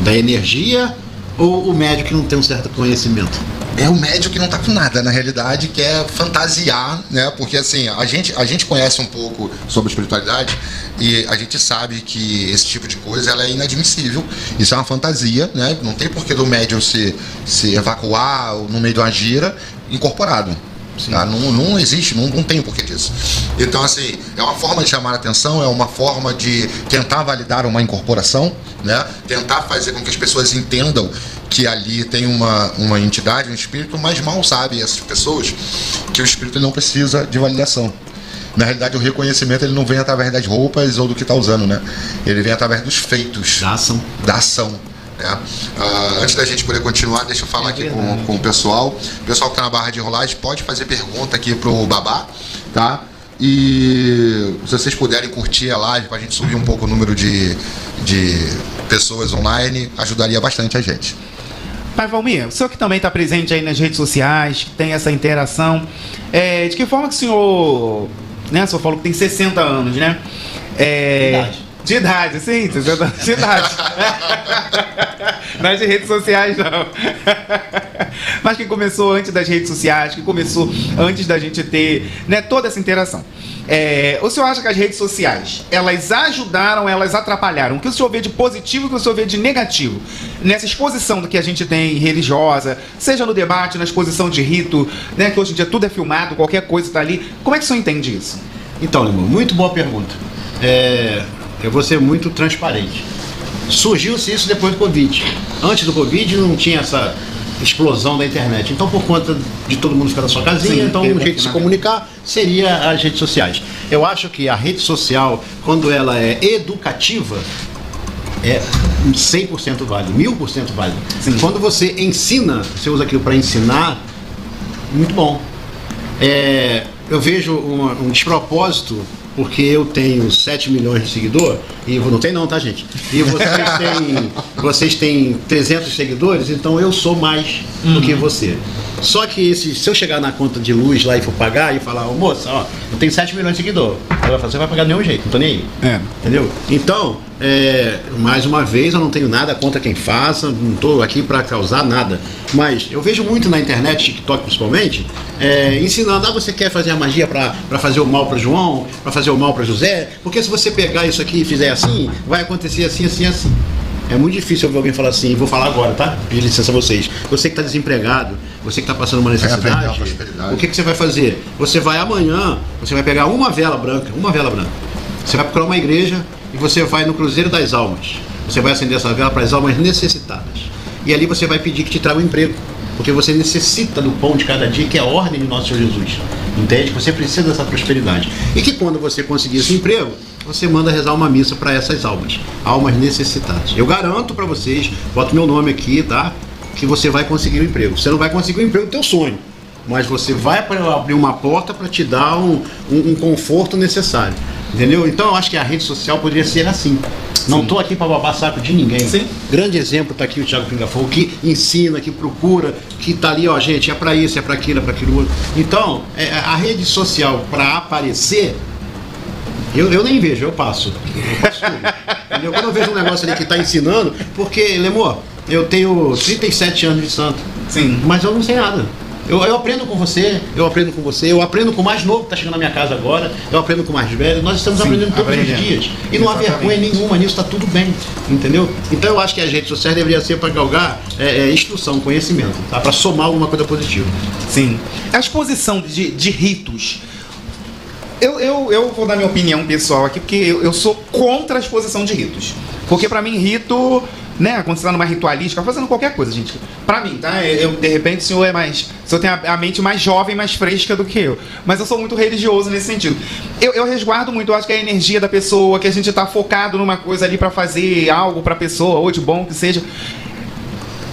da energia ou o médico que não tem um certo conhecimento? É o médium que não tá com nada, na realidade, que é fantasiar, né? Porque assim, a gente conhece um pouco sobre espiritualidade e a gente sabe que esse tipo de coisa ela é inadmissível. Isso é uma fantasia, né? Não tem porquê do médium se evacuar no meio de uma gira incorporado. Tá? Não existe, não tem porquê disso. Então, assim, é uma forma de chamar a atenção, é uma forma de tentar validar uma incorporação, né? Tentar fazer com que as pessoas entendam que ali tem uma entidade, um espírito, mas mal sabem essas pessoas que o espírito não precisa de validação. Na realidade, o reconhecimento ele não vem através das roupas ou do que está usando, né? Ele vem através dos feitos. Da ação. Né? Antes da gente poder continuar, deixa eu falar aqui com o pessoal. O pessoal que está na barra de rolagem pode fazer pergunta aqui pro Babá, tá? E se vocês puderem curtir a live para a gente subir um pouco o número de pessoas online, ajudaria bastante a gente. Pai Valmir, o senhor que também está presente aí nas redes sociais, que tem essa interação, de que forma que o senhor, né, o senhor falou que tem 60 anos, né? De idade, sim, 60 anos de idade. Nas redes sociais, não. Mas que começou antes das redes sociais, que começou antes da gente ter, né, toda essa interação. O senhor acha que as redes sociais, elas ajudaram, elas atrapalharam? O que o senhor vê de positivo e o que o senhor vê de negativo? Nessa exposição do que a gente tem religiosa, seja no debate, na exposição de rito, né, que hoje em dia tudo é filmado, qualquer coisa está ali. Como é que o senhor entende isso? Então, irmão, muito boa pergunta. Eu vou ser muito transparente. Surgiu-se isso depois do Covid. Antes do Covid não tinha essa explosão da internet. Então, por conta de todo mundo ficar na sua casinha, então o jeito de se comunicar seria as redes sociais. Eu acho que a rede social, quando ela é educativa, é 100% válido, 1000% válido. Sim. Quando você ensina, você usa aquilo para ensinar, muito bom. Eu vejo um despropósito, porque eu tenho 7 milhões de seguidores, e não tem não, tá, gente? E vocês têm 300 seguidores, então eu sou mais do que você. Só que se eu chegar na conta de luz lá e for pagar e falar, moça, ó, eu tenho 7 milhões de seguidores, ela vai falar, você vai pagar do mesmo jeito, não tô nem aí. Entendeu? Então, mais uma vez, eu não tenho nada contra quem faça, não tô aqui para causar nada. Mas eu vejo muito na internet, TikTok principalmente, ensinando, você quer fazer a magia para fazer o mal para João, para fazer o mal para José, porque se você pegar isso aqui e fizer assim, vai acontecer assim, assim, assim. É muito difícil ouvir alguém falar assim, vou falar agora, tá? Pedir licença a vocês. Você que está desempregado, você que está passando uma necessidade, o que você vai fazer? Você vai amanhã, você vai pegar uma vela branca, você vai procurar uma igreja e você vai no Cruzeiro das Almas. Você vai acender essa vela para as almas necessitadas. E ali você vai pedir que te traga um emprego, porque você necessita do pão de cada dia, que é a ordem de nosso Senhor Jesus. Entende? Que você precisa dessa prosperidade. E que quando você conseguir esse emprego, você manda rezar uma missa para essas almas necessitadas. Eu garanto para vocês, boto meu nome aqui, tá? Que você vai conseguir o emprego. Você não vai conseguir o emprego do teu sonho, mas você vai abrir uma porta para te dar um conforto necessário. Entendeu? Então eu acho que a rede social poderia ser assim. Não estou aqui para babar saco de ninguém. Sim. Grande exemplo está aqui o Thiago Pingafogo, que ensina, que procura, que está ali, ó, gente, é para isso, é para aquilo, é para aquilo outro. Então, a rede social, para aparecer, eu nem vejo, eu passo tudo. Quando eu vejo um negócio ali que está ensinando, porque, Lemor, eu tenho 37 anos de santo. Sim. Mas eu não sei nada. Eu aprendo com você, eu aprendo com o mais novo que está chegando na minha casa agora, eu aprendo com o mais velho, nós estamos aprendendo todos os dias. E não há vergonha nenhuma nisso, está tudo bem, entendeu? Então eu acho que as redes sociais deveriam ser para galgar instrução, conhecimento, tá? Para somar alguma coisa positiva. Sim. A exposição de ritos. Eu vou dar minha opinião pessoal aqui, porque eu sou contra a exposição de ritos. Porque para mim rito né, quando você tá numa ritualística, fazendo qualquer coisa, gente. Pra mim, tá? De repente o senhor é mais... O senhor tem a mente mais jovem, mais fresca do que eu. Mas eu sou muito religioso nesse sentido. Eu resguardo muito, eu acho que é a energia da pessoa, que a gente tá focado numa coisa ali pra fazer algo pra pessoa, ou de bom que seja.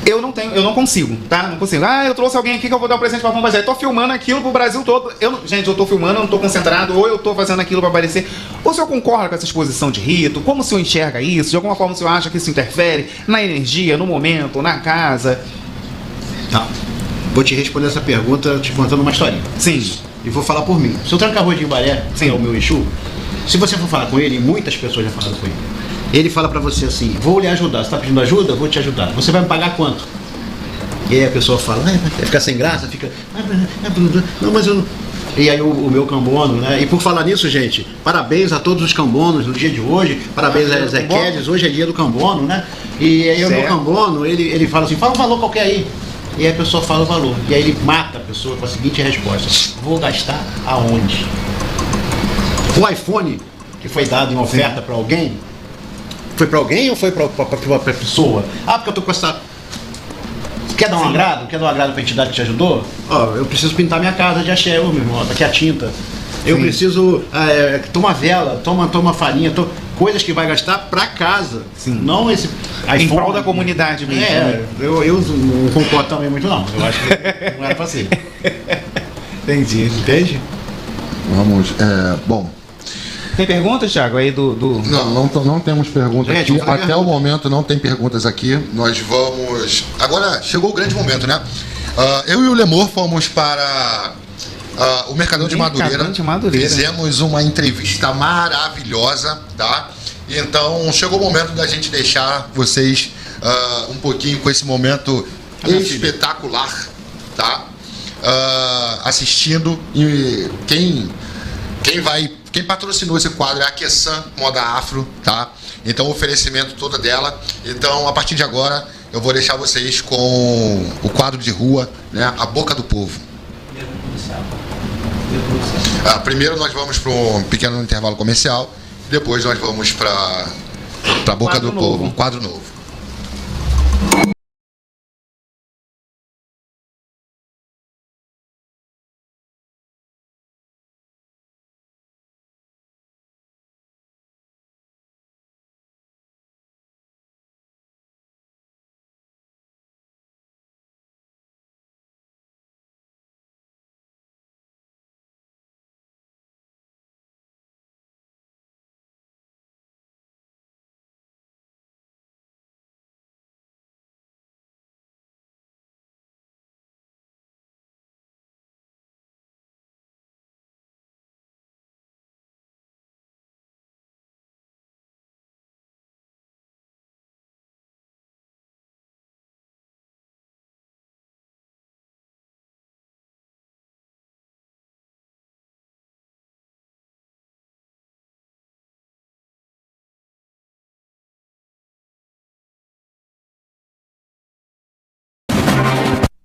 Eu não consigo, tá? Não consigo. Eu trouxe alguém aqui que eu vou dar um presente pra Pombagira. Eu tô filmando aquilo pro Brasil todo. Gente, eu tô filmando, eu não tô concentrado, ou eu tô fazendo aquilo pra aparecer. Ou o senhor concorda com essa exposição de rito? Como o senhor enxerga isso? De alguma forma o senhor acha que isso interfere na energia, no momento, na casa? Tá. Vou te responder essa pergunta te contando uma historinha. Sim. E vou falar por mim. Se eu Tranca-Rua de Imbaré, que é o meu Exu, se você for falar com ele, muitas pessoas já falaram com ele. Ele fala pra você assim, vou lhe ajudar, você tá pedindo ajuda? Vou te ajudar. Você vai me pagar quanto? E aí a pessoa fala, fica sem graça, fica... Não, mas eu não... E aí o meu cambono, né? E por falar nisso, gente, parabéns a todos os cambonos no dia de hoje, parabéns a Zé Quedes, hoje é dia do cambono, né? E aí o meu cambono, ele fala assim, fala um valor qualquer aí. E aí a pessoa fala o valor. E aí ele mata a pessoa com a seguinte resposta, vou gastar aonde? O iPhone, que foi dado em oferta para alguém, foi para alguém ou foi para pessoa? Porque eu tô com essa... Quer dar um agrado? Quer dar um agrado para a entidade que te ajudou? Eu preciso pintar minha casa de axé, meu irmão, tá aqui a tinta. Eu preciso... toma vela, toma farinha, coisas que vai gastar para casa. Sim. Não esse... Em prol da comunidade mesmo. Eu não concordo também muito não. Eu acho que não era para ser. Entendi. Entende? Vamos... bom... Tem perguntas, Thiago, aí do... Não temos perguntas gente, aqui. Até o momento não tem perguntas aqui. Nós vamos... Agora chegou o grande momento, né? Eu e o Lemor fomos para o Mercadão de Madureira. Fizemos uma entrevista maravilhosa, tá? Então chegou o momento da gente deixar vocês um pouquinho com esse momento espetacular, tá? Assistindo. E quem patrocinou esse quadro é a Kessan Moda Afro, tá? Então o oferecimento todo dela. Então a partir de agora eu vou deixar vocês com o quadro de rua, né? A Boca do Povo. Primeiro nós vamos para um pequeno intervalo comercial. Depois nós vamos para a Boca do Povo, um quadro novo.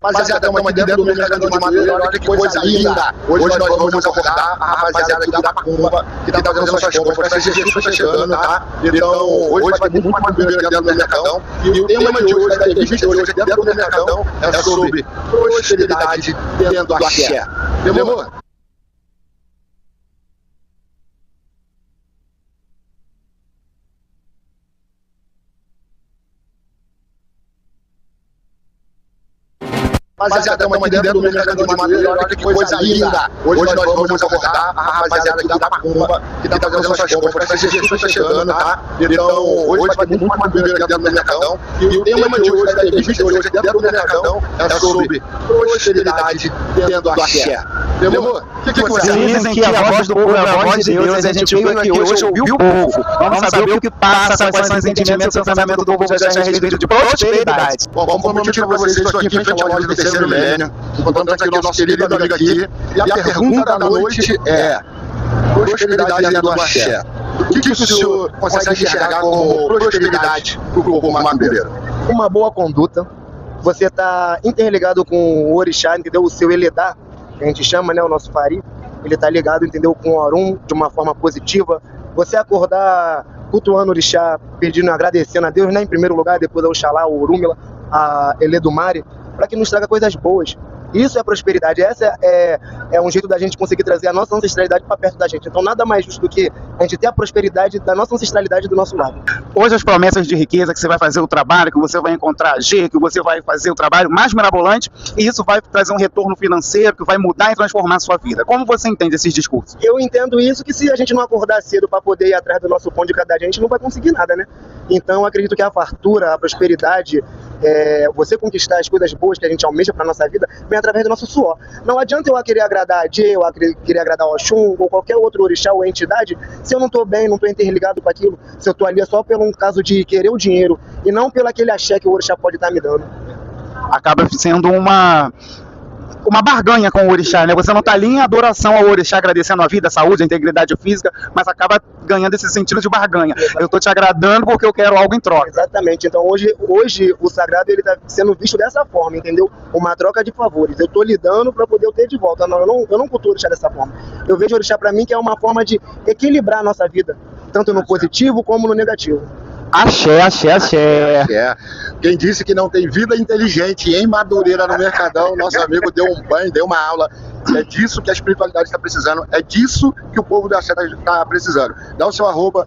Rapaziada, estamos aqui dentro do Mercadão de Madureira, olha que coisa linda. Hoje nós vamos abordar a rapaziada aqui da Macumba, que está fazendo suas compras, essa Jesus está chegando, tá? Então, hoje vai ter muito madureira aqui dentro do Mercadão. E o tema de hoje, da entrevista de hoje aqui dentro do Mercadão, é sobre prosperidade dentro do axé. Demorou? Rapaziada, estamos aqui dentro do Mercadão de Madureira, olha que coisa linda. Hoje nós vamos abordar a rapaziada aqui da Macumba, que está fazendo suas compras, essa Jesus está chegando, tá? Então, hoje vai ter muito madureira aqui dentro do Mercadão. E o tema de hoje, da entrevista de hoje aqui dentro do Mercadão, é sobre prosperidade dentro do axé. Demorou? O que você acha? Dizem que a voz do povo é a voz de Deus, a gente veio aqui hoje ouvir o povo. Vamos saber o que passa, quais são os sentimentos e o pensamento do povo a respeito de prosperidade. Bom, vamos compartilhar com vocês isso aqui em frente à loja do Terceiro Milênio. Encontramos aqui o nosso querido amigo aqui. E a pergunta da noite é: prosperidade dentro do axé. O que o senhor consegue enxergar como prosperidade para o povo macumbeiro? Uma boa conduta. Você está interligado com o orixá, entendeu? O seu Eledá, que a gente chama, né, o nosso Fari. Ele está ligado, entendeu, com o Orum de uma forma positiva. Você acordar cultuando o orixá, pedindo, agradecendo a Deus, né, em primeiro lugar, depois ao Oxalá, o Orúmila, a Eledumare, para que nos traga coisas boas. Isso é prosperidade, essa é um jeito da gente conseguir trazer a nossa ancestralidade para perto da gente. Então nada mais justo do que a gente ter a prosperidade da nossa ancestralidade do nosso lado. Hoje as promessas de riqueza, que você vai fazer o trabalho, que você vai encontrar a G, que você vai fazer o trabalho mais mirabolante, e isso vai trazer um retorno financeiro, que vai mudar e transformar a sua vida. Como você entende esses discursos? Eu entendo isso, que se a gente não acordar cedo para poder ir atrás do nosso pão de cada dia, a gente não vai conseguir nada, né? Então eu acredito que a fartura, a prosperidade, você conquistar as coisas boas que a gente almeja para nossa vida, vem através do nosso suor. Não adianta eu querer agradar a Jê, eu querer agradar o Oxum, ou qualquer outro orixá ou entidade, se eu não estou bem, não estou interligado com aquilo, se eu estou ali só pelo um caso de querer o dinheiro, e não pelo aquele axé que o orixá pode estar me dando. Acaba sendo uma barganha com o orixá, né? Você não está ali em adoração ao orixá, agradecendo a vida, a saúde, a integridade física, mas acaba ganhando esse sentido de barganha. Eu estou te agradando porque eu quero algo em troca. Exatamente. Então hoje o sagrado ele está sendo visto dessa forma, entendeu? Uma troca de favores. Eu estou lhe dando para poder eu ter de volta. Eu não cultuo o orixá dessa forma. Eu vejo o orixá para mim que é uma forma de equilibrar a nossa vida, tanto no positivo como no negativo. Axé, axé, axé. Quem disse que não tem vida inteligente em Madureira no Mercadão, nosso amigo deu um banho, deu uma aula. É disso que a espiritualidade está precisando, é disso que o povo da Axé está precisando. Dá o seu arroba.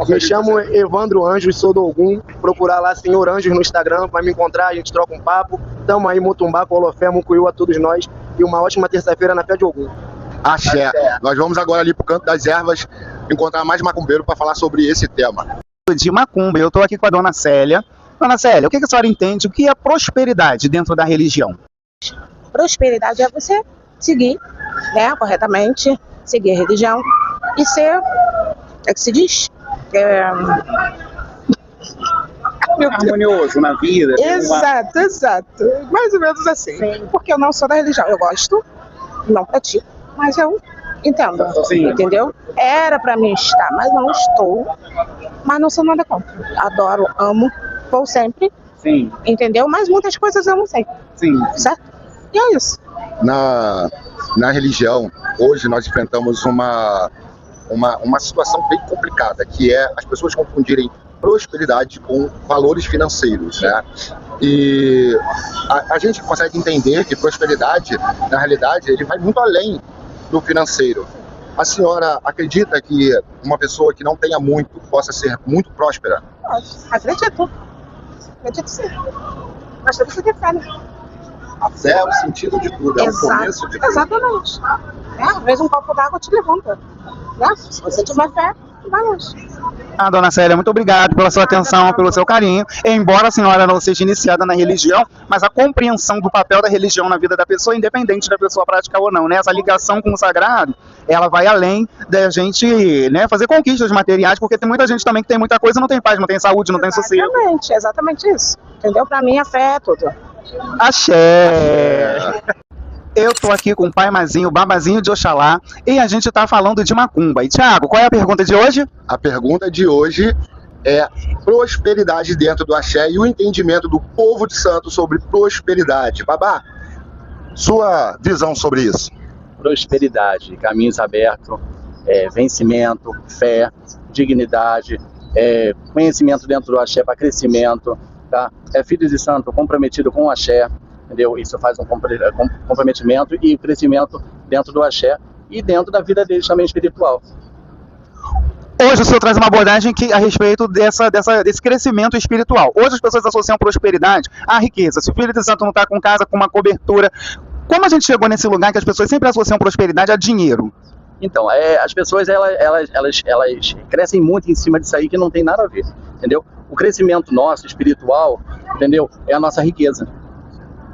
Me chamo Evandro Anjos, sou do Ogum. Procurar lá Senhor Anjos no Instagram, vai me encontrar, a gente troca um papo. Tamo aí, Mutumbá, Colofé, Mucuyu a todos nós. E uma ótima terça-feira na fé de Ogum. Axé. Nós vamos agora ali pro Canto das Ervas encontrar mais macumbeiro para falar sobre esse tema. De macumba, eu estou aqui com a dona Célia. Dona Célia, o que a senhora entende? O que é prosperidade dentro da religião? Prosperidade é você seguir, né, corretamente, seguir a religião e ser, que se diz? Harmonioso na vida. Exato, exato. Mais ou menos assim. Sim. Porque eu não sou da religião. Eu gosto, não pratico, mas eu entendo. Sim. Entendeu? Era pra mim estar, mas não estou. Mas não sou nada contra. Adoro, amo, vou sempre. Sim. Entendeu? Mas muitas coisas eu não sei. Sim. Certo? E é isso. Na religião, hoje nós enfrentamos uma situação bem complicada, que é as pessoas confundirem prosperidade com valores financeiros, né? E a gente consegue entender que prosperidade, na realidade, ele vai muito além do financeiro. A senhora acredita que uma pessoa que não tenha muito possa ser muito próspera? Acredito. Acredito sim. Mas tem que ter fé, né? A fé é o sentido de tudo, é o começo de tudo. Exatamente. Às vezes um copo d'água te levanta. Né? Se você tiver fé, vai longe. Dona Célia, muito obrigado pela sua atenção, pelo seu carinho. Embora a senhora não seja iniciada na religião, mas a compreensão do papel da religião na vida da pessoa, independente da pessoa praticar ou não, né? Essa ligação com o sagrado, ela vai além da gente, né, fazer conquistas materiais, porque tem muita gente também que tem muita coisa e não tem paz, não tem saúde, não tem sossego. Exatamente, exatamente isso. Entendeu? Pra mim a fé é tudo. Axé! Eu tô aqui com o pai Mazinho, babazinho de Oxalá, e a gente tá falando de macumba. E Thiago, qual é a pergunta de hoje? A pergunta de hoje é prosperidade dentro do axé e o entendimento do povo de Santos sobre prosperidade. Babá, sua visão sobre isso? Prosperidade, caminhos abertos, vencimento, fé, dignidade, conhecimento dentro do axé para crescimento, tá? Filho de santo comprometido com o axé, entendeu? Isso faz um comprometimento e crescimento dentro do axé e dentro da vida deles também espiritual. Hoje o senhor traz uma abordagem a respeito desse crescimento espiritual. Hoje as pessoas associam prosperidade à riqueza. Se o filho de santo não está com casa, com uma cobertura, como a gente chegou nesse lugar que as pessoas sempre associam prosperidade a dinheiro? Então, as pessoas elas crescem muito em cima disso aí que não tem nada a ver, entendeu? O crescimento nosso espiritual, entendeu? É a nossa riqueza.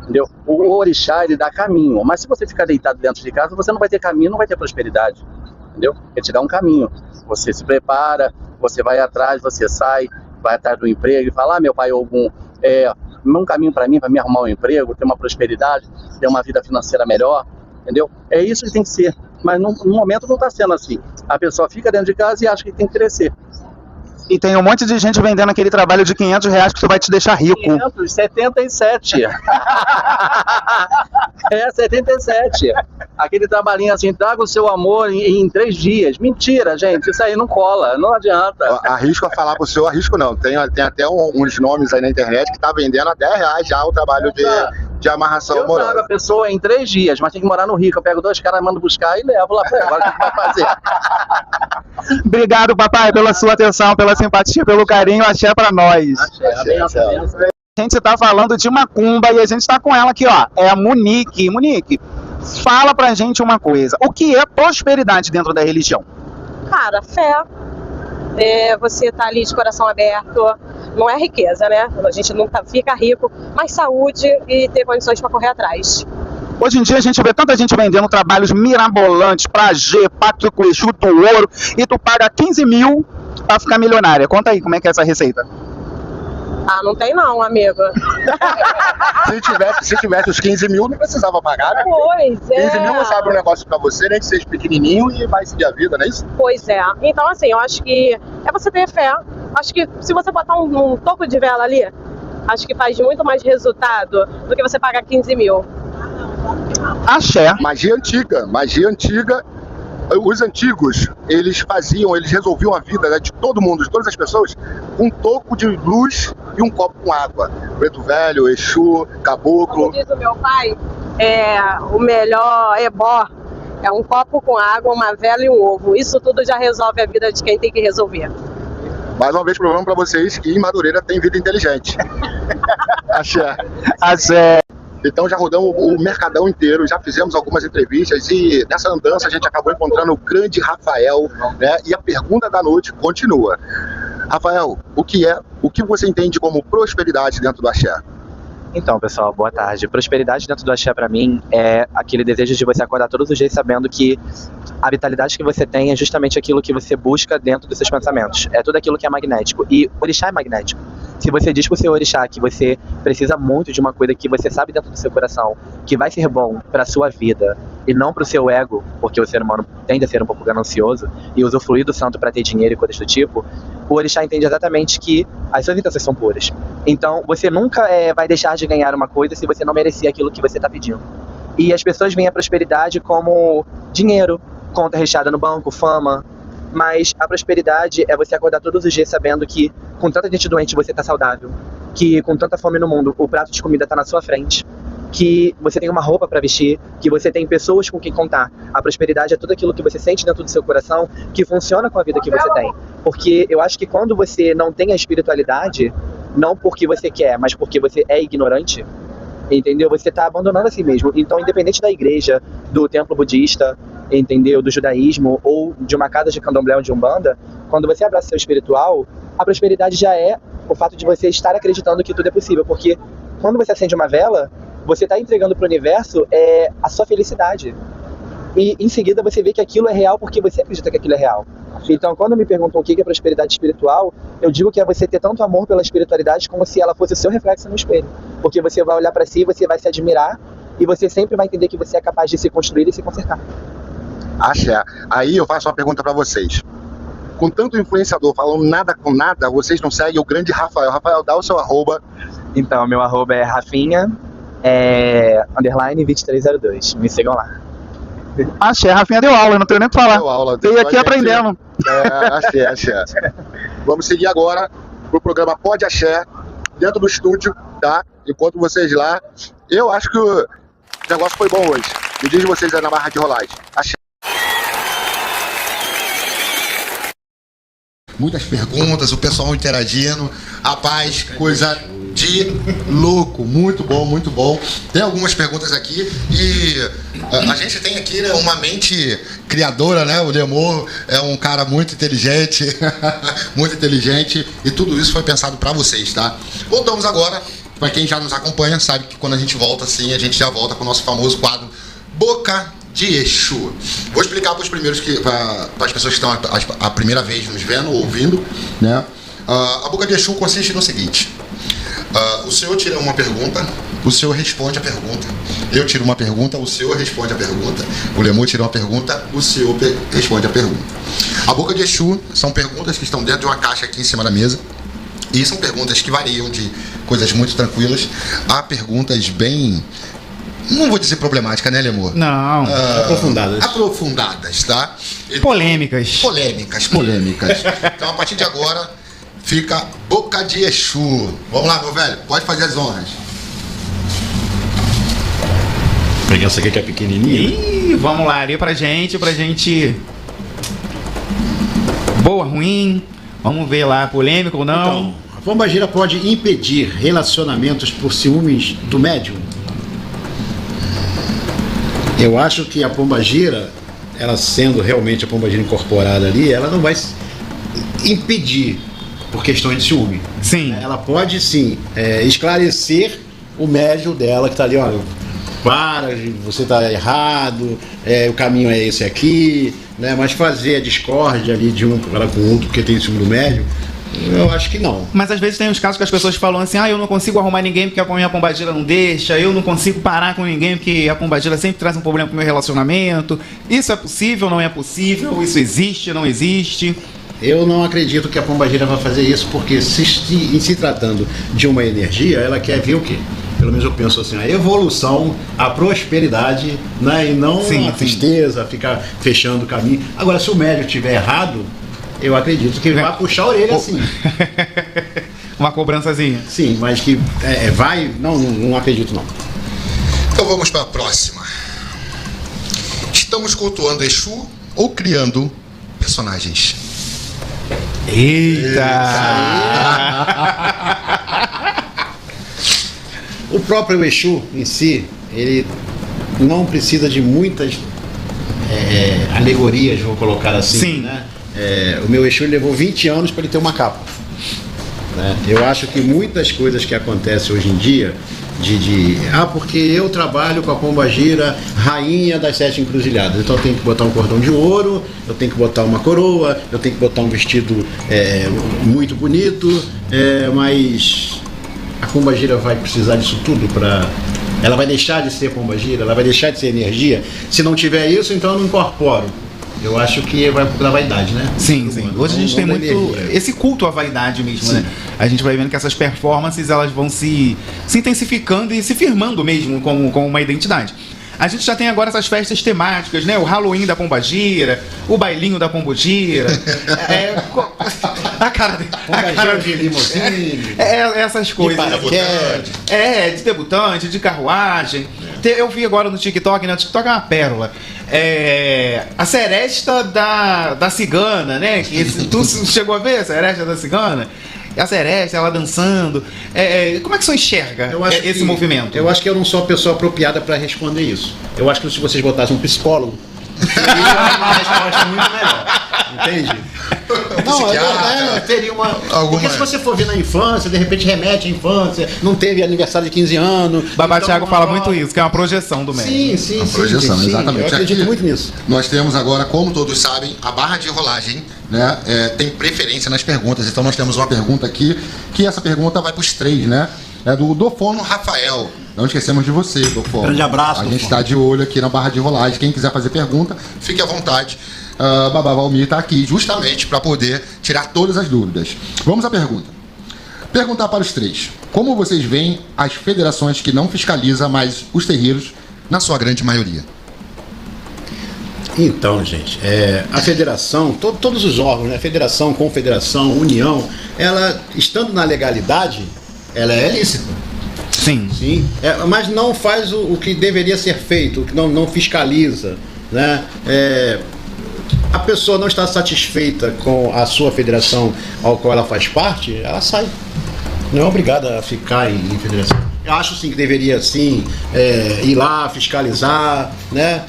Entendeu? O orixá, ele dá caminho, mas se você ficar deitado dentro de casa, você não vai ter caminho, não vai ter prosperidade, entendeu? Ele te dá um caminho, você se prepara, você vai atrás, você sai, vai atrás do emprego e fala, meu pai Ogum, um caminho para mim arrumar um emprego, ter uma prosperidade, ter uma vida financeira melhor, entendeu? É isso que tem que ser, mas no momento não está sendo assim. A pessoa fica dentro de casa e acha que tem que crescer. E tem um monte de gente vendendo aquele trabalho de R$500 que isso vai te deixar rico. 577. 77. Aquele trabalhinho assim, traga o seu amor em 3 dias. Mentira, gente, isso aí não cola, não adianta. Arrisco a falar pro senhor, arrisco não. Tem até uns nomes aí na internet que tá vendendo a R$10 já o trabalho de amarração Eu amorosa. trago a pessoa em 3 dias, mas tem que morar no Rio. Eu pego 2 caras, mando buscar e levo lá pra ela. Agora o que vai fazer? Obrigado, papai, pela sua atenção, pela simpatia, pelo carinho. Axé pra nós. A gente tá falando de macumba e a gente tá com ela aqui, ó. É a Monique. Monique, fala pra gente uma coisa. O que é prosperidade dentro da religião? Cara, fé. Você tá ali de coração aberto. Não é riqueza, né? A gente nunca fica rico, mas saúde e ter condições para correr atrás. Hoje em dia a gente vê tanta gente vendendo trabalhos mirabolantes pra G, Pacto com Exu, do ouro, e tu paga 15 mil pra ficar milionária. Conta aí como é que é essa receita. Ah, não tem não, amigo. Se tivesse os 15 mil, não precisava pagar, né? Pois é. 15 mil não sabe um negócio pra você, nem que seja pequenininho e vai seguir a vida, não é isso? Pois é. Então, assim, eu acho que é você ter fé. Acho que se você botar um toco de vela ali, acho que faz muito mais resultado do que você pagar 15 mil. Axé. Magia antiga. Os antigos, eles resolviam a vida, né, de todo mundo, de todas as pessoas, com um toco de luz e um copo com água. Preto velho, Exu, caboclo. Como diz o meu pai, o melhor ebó é um copo com água, uma vela e um ovo. Isso tudo já resolve a vida de quem tem que resolver. Mais uma vez, problema para vocês que em Madureira tem vida inteligente. Axé. Axé. Então já rodamos o Mercadão inteiro, já fizemos algumas entrevistas e nessa andança a gente acabou encontrando o grande Rafael, né? E a pergunta da noite continua. Rafael, o que você entende como prosperidade dentro do axé? Então, pessoal, boa tarde. Prosperidade dentro do axé pra mim é aquele desejo de você acordar todos os dias sabendo que a vitalidade que você tem é justamente aquilo que você busca dentro dos seus pensamentos. É tudo aquilo que é magnético. E o orixá é magnético. Se você diz pro seu orixá que você precisa muito de uma coisa que você sabe dentro do seu coração, que vai ser bom pra sua vida e não pro seu ego, porque o ser humano tende a ser um pouco ganancioso e usufruir do santo pra ter dinheiro e coisas do tipo, o orixá entende exatamente que as suas intenções são puras. Então, você nunca vai deixar de ganhar uma coisa se você não merecer aquilo que você está pedindo. E as pessoas veem a prosperidade como dinheiro, conta recheada no banco, fama. Mas a prosperidade é você acordar todos os dias sabendo que com tanta gente doente você está saudável, que com tanta fome no mundo o prato de comida está na sua frente, que você tem uma roupa para vestir, que você tem pessoas com quem contar. A prosperidade é tudo aquilo que você sente dentro do seu coração que funciona com a vida que você tem. Porque eu acho que quando você não tem a espiritualidade, não porque você quer, mas porque você é ignorante, entendeu? Você está abandonando a si mesmo. Então, independente da igreja, do templo budista, entendeu? Do judaísmo ou de uma casa de candomblé ou de umbanda, quando você abraça o seu espiritual, a prosperidade já é o fato de você estar acreditando que tudo é possível. Porque quando você acende uma vela, você está entregando para o universo a sua felicidade. E em seguida você vê que aquilo é real porque você acredita que aquilo é real. Então, quando me perguntam o que é prosperidade espiritual, eu digo que é você ter tanto amor pela espiritualidade como se ela fosse o seu reflexo no espelho. Porque você vai olhar para si, você vai se admirar e você sempre vai entender que você é capaz de se construir e se consertar. Axé. Aí eu faço uma pergunta para vocês. Com tanto influenciador falando nada com nada, vocês não seguem o grande Rafael. Rafael, dá o seu arroba. Então, meu arroba é Rafinha, _ 2302. Me sigam lá. Axé, Rafinha deu aula, não tenho nem o que falar. Deu aula. Veio aqui aprendendo. Axé. Vamos seguir agora pro programa Pode Axé, dentro do estúdio, tá? Enquanto vocês lá. Eu acho que o negócio foi bom hoje. Me diz vocês aí na barra de rolagem. Axé. Muitas perguntas, o pessoal interagindo. Rapaz, coisa de louco. Muito bom, muito bom. Tem algumas perguntas aqui e a gente tem aqui, né, uma mente criadora, né? O Lemor é um cara muito inteligente, muito inteligente, e tudo isso foi pensado para vocês, tá? Voltamos agora. Para quem já nos acompanha, sabe que quando a gente volta assim, a gente já volta com o nosso famoso quadro Boca de Exu. Vou explicar para os primeiros para as pessoas que estão a primeira vez nos vendo ou ouvindo, né? A Boca de Exu consiste no seguinte: o senhor tira uma pergunta, o senhor responde a pergunta. Eu tiro uma pergunta, o senhor responde a pergunta. O Lemur tira uma pergunta, o senhor responde a pergunta. A Boca de Exu são perguntas que estão dentro de uma caixa aqui em cima da mesa. E são perguntas que variam de coisas muito tranquilas a perguntas bem não vou dizer problemáticas, né, Lemur? Não. Aprofundadas, tá? Então, polêmicas. Polêmicas. Então, a partir de agora, fica Boca de Exu. Vamos lá, meu velho, pode fazer as honras. Vou pegar essa aqui que é pequenininha. Ih, vamos lá, lê pra gente. Boa, ruim. Vamos ver lá, polêmico ou não. Então, a pombagira pode impedir relacionamentos por ciúmes do médium? Eu acho que a pombagira, ela sendo realmente a pombagira incorporada ali, ela não vai impedir por questões de ciúme. Sim. Ela pode sim esclarecer o médium dela que está ali, olha, você está errado, o caminho é esse aqui, né? Mas fazer a discórdia ali de um para com o outro porque tem ciúme do médium, eu acho que não. Mas às vezes tem uns casos que as pessoas falam assim, eu não consigo arrumar ninguém porque a minha pombagira não deixa, eu não consigo parar com ninguém porque a pombagira sempre traz um problema pro meu relacionamento. Isso é possível, não é possível? Isso existe, não existe? Eu não acredito que a pombagira vai fazer isso, porque em se tratando de uma energia, ela quer ver o quê? Pelo menos eu penso assim, a evolução, a prosperidade, né? E não a tristeza, ficar fechando o caminho. Agora, se o médium estiver errado, eu acredito que ele vai puxar a orelha assim. Uma cobrançazinha. Sim, mas que vai, não acredito não. Então vamos para a próxima. Estamos cultuando Exu ou criando personagens? Eita! O próprio Exu em si, ele não precisa de muitas alegorias, vou colocar assim. Sim. Né? O meu Exu levou 20 anos para ele ter uma capa. Né? Eu acho que muitas coisas que acontecem hoje em dia, porque eu trabalho com a pombagira rainha das 7 encruzilhadas, então eu tenho que botar um cordão de ouro, eu tenho que botar uma coroa, eu tenho que botar um vestido muito bonito, mas a pombagira vai precisar disso tudo para... Ela vai deixar de ser pombagira, ela vai deixar de ser energia. Se não tiver isso, então eu não incorporo. Eu acho que vai um pouco da vaidade, né? Sim. Hoje a gente tem muito esse culto à vaidade mesmo, né? A gente vai vendo que essas performances elas vão se intensificando e se firmando mesmo como uma identidade. A gente já tem agora essas festas temáticas, né? O Halloween da pombagira, o bailinho da pombagira. A cara de limousine. Essas coisas. De debutante, de carruagem. Eu vi agora no TikTok, né? O TikTok é uma pérola. A seresta da cigana, né? Tu chegou a ver a seresta da cigana? A seresta, ela dançando. Como é que você enxerga esse movimento? Eu acho que eu não sou a pessoa apropriada para responder isso. Eu acho que se vocês botassem um psicólogo, seria uma resposta muito melhor. Entende? Não, teria uma... Porque se você for ver na infância, de repente remete à infância, não teve aniversário de 15 anos. Babá Thiago fala muito isso, que é uma projeção do médium. Sim. Uma projeção, exatamente. Eu acredito muito nisso. Nós temos agora, como todos sabem, a barra de rolagem, né? Tem preferência nas perguntas. Então nós temos uma pergunta aqui, que essa pergunta vai para os 3, né? É do Dofono Rafael. Não esquecemos de você, Dofono. Grande abraço, A gente está de olho aqui na barra de rolagem. Quem quiser fazer pergunta, fique à vontade. Babá Valmir está aqui justamente para poder tirar todas as dúvidas. Vamos à pergunta. Perguntar para os 3. Como vocês veem as federações que não fiscalizam mais os terreiros, na sua grande maioria? Então, gente, a federação, todos os órgãos, né? Federação, confederação, união, ela, estando na legalidade, ela é lícita. Sim. Mas não faz o que deveria ser feito, o que não fiscaliza, né? A pessoa não está satisfeita com a sua federação ao qual ela faz parte, ela sai. Não é obrigada a ficar em federação. Eu acho sim que deveria sim ir lá, fiscalizar, né?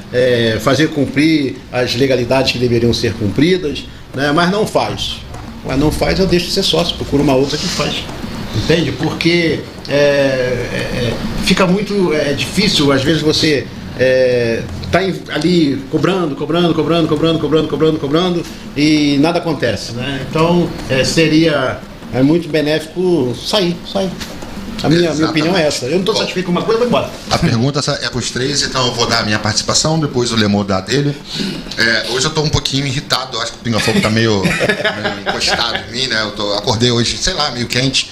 Fazer cumprir as legalidades que deveriam ser cumpridas, né? Mas não faz. Eu deixo de ser sócio, procuro uma outra que faz. Entende? Porque fica muito difícil, às vezes você tá ali cobrando e nada acontece, né? Então seria muito benéfico sair. A minha opinião é essa. Eu não estou satisfeito com uma coisa, vou embora. A pergunta é para os 3, então eu vou dar a minha participação, depois o Lemor dá a dele. Hoje eu estou um pouquinho irritado, acho que o pinga-fogo está meio encostado em mim, né? Acordei hoje, sei lá, meio quente.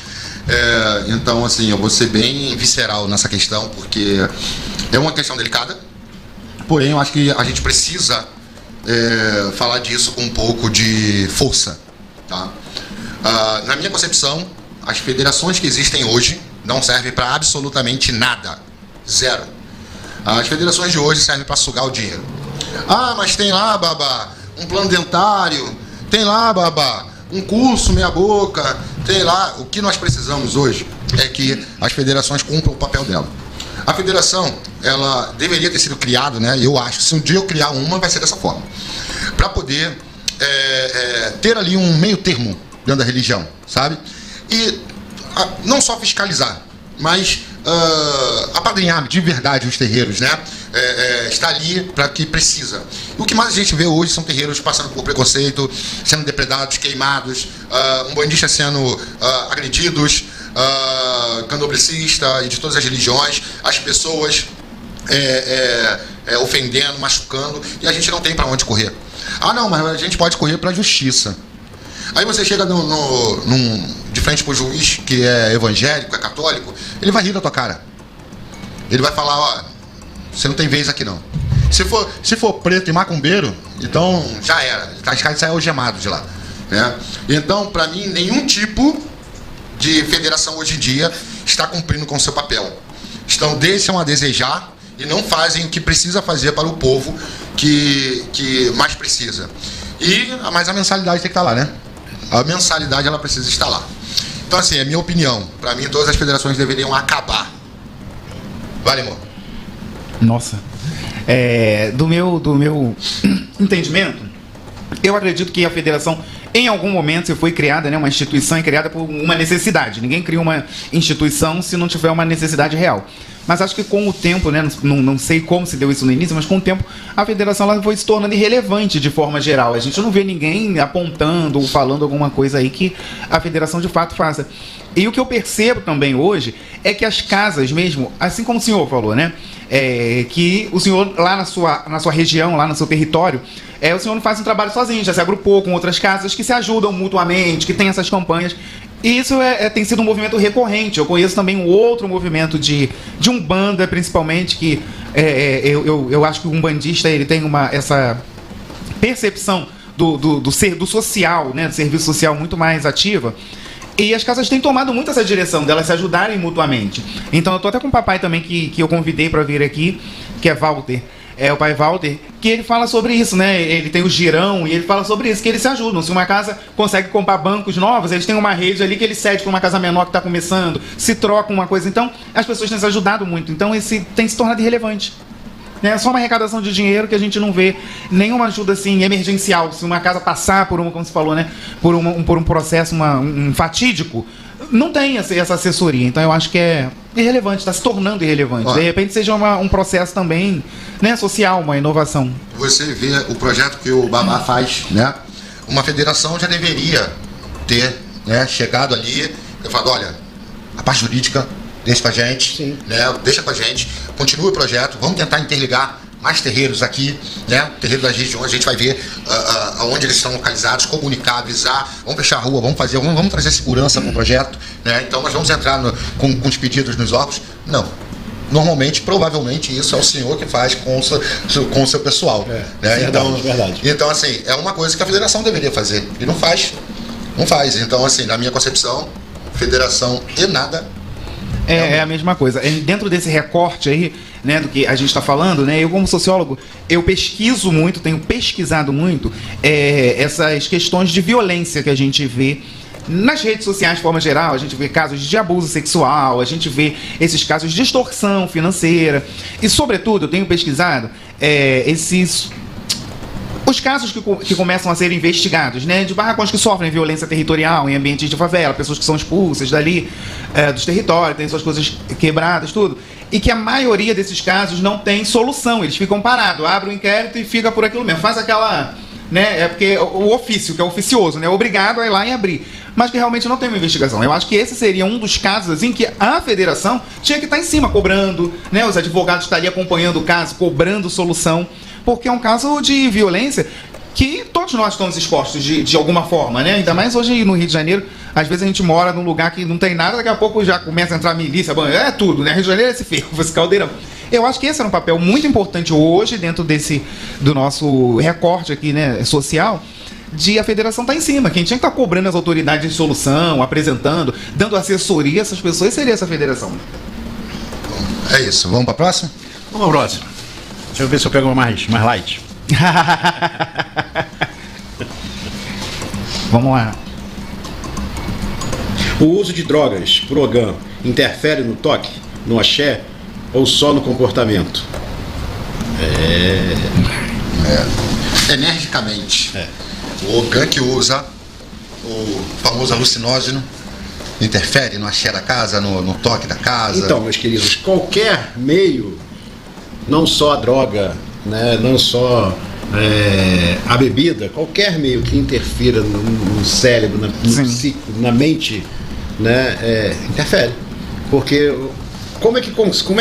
Então, assim, eu vou ser bem visceral nessa questão, porque É uma questão delicada, porém eu acho que a gente precisa falar disso com um pouco de força, tá? Na minha concepção, as federações que existem hoje não servem para absolutamente nada. Zero. As federações de hoje servem para sugar o dinheiro. Ah, mas tem lá, babá, um plano dentário, tem lá, babá, um curso meia boca, tem lá. O que nós precisamos hoje é que as federações cumpram o papel dela. A federação, ela deveria ter sido criada, né? Eu acho que se um dia eu criar uma, vai ser dessa forma. Para poder ter ali um meio termo dentro da religião, sabe? E não só fiscalizar, mas apadrinhar de verdade os terreiros, né? Está ali para que precisa. E o que mais a gente vê hoje são terreiros passando por preconceito, sendo depredados, queimados, umbandistas sendo agredidos, candomblessista e de todas as religiões, as pessoas ofendendo, machucando, e a gente não tem para onde correr. Ah, não, mas a gente pode correr para a justiça. Aí você chega de frente para o juiz, que é evangélico, é católico, ele vai rir da tua cara. Ele vai falar, ó, você não tem vez aqui não. Se for preto e macumbeiro, então já era. Os caras saem algemados de lá, né? Então, para mim, nenhum tipo de federação hoje em dia está cumprindo com o seu papel. Deixam a desejar e não fazem o que precisa fazer para o povo que mais precisa. Mas a mensalidade tem que estar lá, né? A mensalidade, ela precisa estar lá. Então, assim, é minha opinião. Para mim, todas as federações deveriam acabar. Vale, amor? Nossa. Do meu entendimento, eu acredito que a federação, em algum momento, se foi criada, né, uma instituição é criada por uma necessidade. Ninguém cria uma instituição se não tiver uma necessidade real. Mas acho que com o tempo, né, não sei como se deu isso no início, mas com o tempo a federação ela foi se tornando irrelevante de forma geral. A gente não vê ninguém apontando ou falando alguma coisa aí que a federação de fato faça. E o que eu percebo também hoje é que as casas mesmo, assim como o senhor falou, né, que o senhor lá na sua região, lá no seu território, o senhor não faz um trabalho sozinho, já se agrupou com outras casas que se ajudam mutuamente, que tem essas campanhas. E isso tem sido um movimento recorrente. Eu conheço também um outro movimento de Umbanda, principalmente, que eu acho que o umbandista ele tem essa percepção do social, né, do serviço social muito mais ativa. E as casas têm tomado muito essa direção, delas se ajudarem mutuamente. Então eu estou até com o papai também, que eu convidei para vir aqui, que é Walter. O pai Walter, que ele fala sobre isso, né? Ele tem o girão e ele fala sobre isso, que eles se ajudam. Se uma casa consegue comprar bancos novos, eles têm uma rede ali que ele cede para uma casa menor que está começando, se troca uma coisa. Então, as pessoas têm se ajudado muito. Então, esse tem se tornado irrelevante. É só uma arrecadação de dinheiro que a gente não vê nenhuma ajuda assim emergencial. Se uma casa passar por como você falou, né? Por um processo, um fatídico, não tem essa assessoria. Então eu acho que é irrelevante, está se tornando irrelevante. De repente seja um processo também, né, social, uma inovação. Você vê o projeto que o Babá faz, né? Uma federação já deveria ter, né, chegado ali e falado, olha, a parte jurídica deixa com a gente, né? Deixa com a gente, continua o projeto, vamos tentar interligar mais terreiros aqui, né? Terreiros das regiões, a gente vai ver onde eles estão localizados, comunicar, avisar, vamos fechar a rua, vamos trazer segurança para o projeto, né? Então nós vamos entrar com os pedidos nos órgãos. Não. Normalmente, provavelmente, isso é o senhor que faz com o seu pessoal. Né? Verdade. Então, assim, é uma coisa que a federação deveria fazer. E não faz. Não faz. Então, assim, na minha concepção, federação e nada. É a mesma coisa. Dentro desse recorte aí, né, do que a gente está falando, né, eu como sociólogo, eu pesquiso muito, tenho pesquisado muito essas questões de violência que a gente vê nas redes sociais de forma geral. A gente vê casos de abuso sexual, a gente vê esses casos de extorsão financeira e, sobretudo, eu tenho pesquisado os casos que começam a ser investigados, né, de barracões que sofrem violência territorial em ambientes de favela, pessoas que são expulsas dali, dos territórios, têm suas coisas quebradas, tudo, e que a maioria desses casos não tem solução, eles ficam parados, abrem o inquérito e fica por aquilo mesmo, faz aquela, né, porque o ofício, que é oficioso, né, obrigado a ir lá e abrir, mas que realmente não tem uma investigação. Eu acho que esse seria um dos casos assim que a federação tinha que estar em cima, cobrando, né, os advogados estariam acompanhando o caso, cobrando solução, porque é um caso de violência que todos nós estamos expostos de alguma forma, né? Ainda mais hoje no Rio de Janeiro, às vezes a gente mora num lugar que não tem nada, daqui a pouco já começa a entrar milícia, tudo, né? Rio de Janeiro é esse ferro, esse caldeirão. Eu acho que esse era um papel muito importante hoje, dentro do nosso recorte aqui, né, social, de a federação estar em cima. Quem tinha que estar cobrando as autoridades de solução, apresentando, dando assessoria a essas pessoas, seria essa federação. É isso, vamos para a próxima? Vamos para a próxima. Deixa eu ver se eu pego uma mais light. Vamos lá. O uso de drogas por Ogã interfere no toque, no axé ou só no comportamento? Energicamente. O Ogã que usa o famoso alucinógeno interfere no axé da casa, no toque da casa. Então, meus queridos, qualquer meio, não só a droga, né, não só a bebida, qualquer meio que interfira no cérebro, no psico, na mente, né, interfere. Porque como é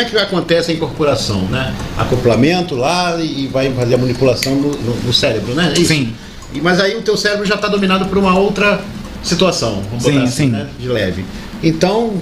que acontece a incorporação, né? Acoplamento lá e vai fazer a manipulação no cérebro, né? É isso. Sim. Mas aí o teu cérebro já está dominado por uma outra situação, vamos botar assim, né? De leve. Então,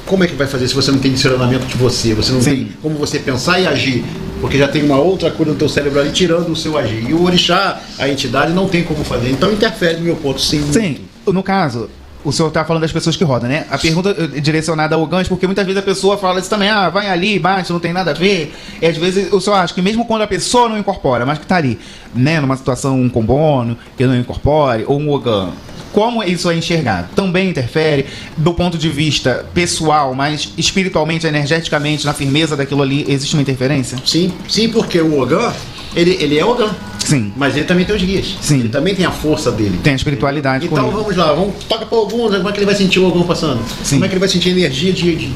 como é que vai fazer se você não tem discernimento de você? Você não tem como você pensar e agir, porque já tem uma outra coisa no teu cérebro ali tirando o seu agir. E o orixá, a entidade, não tem como fazer. Então interfere no meu ponto, sim. Sim, no caso, o senhor está falando das pessoas que rodam, né? A pergunta é direcionada ao gancho, porque muitas vezes a pessoa fala isso também, vai ali, bate, não tem nada a ver. E às vezes o senhor acha que mesmo quando a pessoa não incorpora, mas que está ali, né, numa situação com bônus, que não incorpore, ou um Ogã, como isso é enxergado? Também interfere do ponto de vista pessoal, mas espiritualmente, energeticamente, na firmeza daquilo ali, existe uma interferência? Sim, porque o Ogã, ele é Ogã. Sim. Mas ele também tem os guias. Sim. Ele também tem a força dele. Tem a espiritualidade. Então vamos lá, toca para alguns, como é que ele vai sentir o Ogã passando? Sim. Como é que ele vai sentir a energia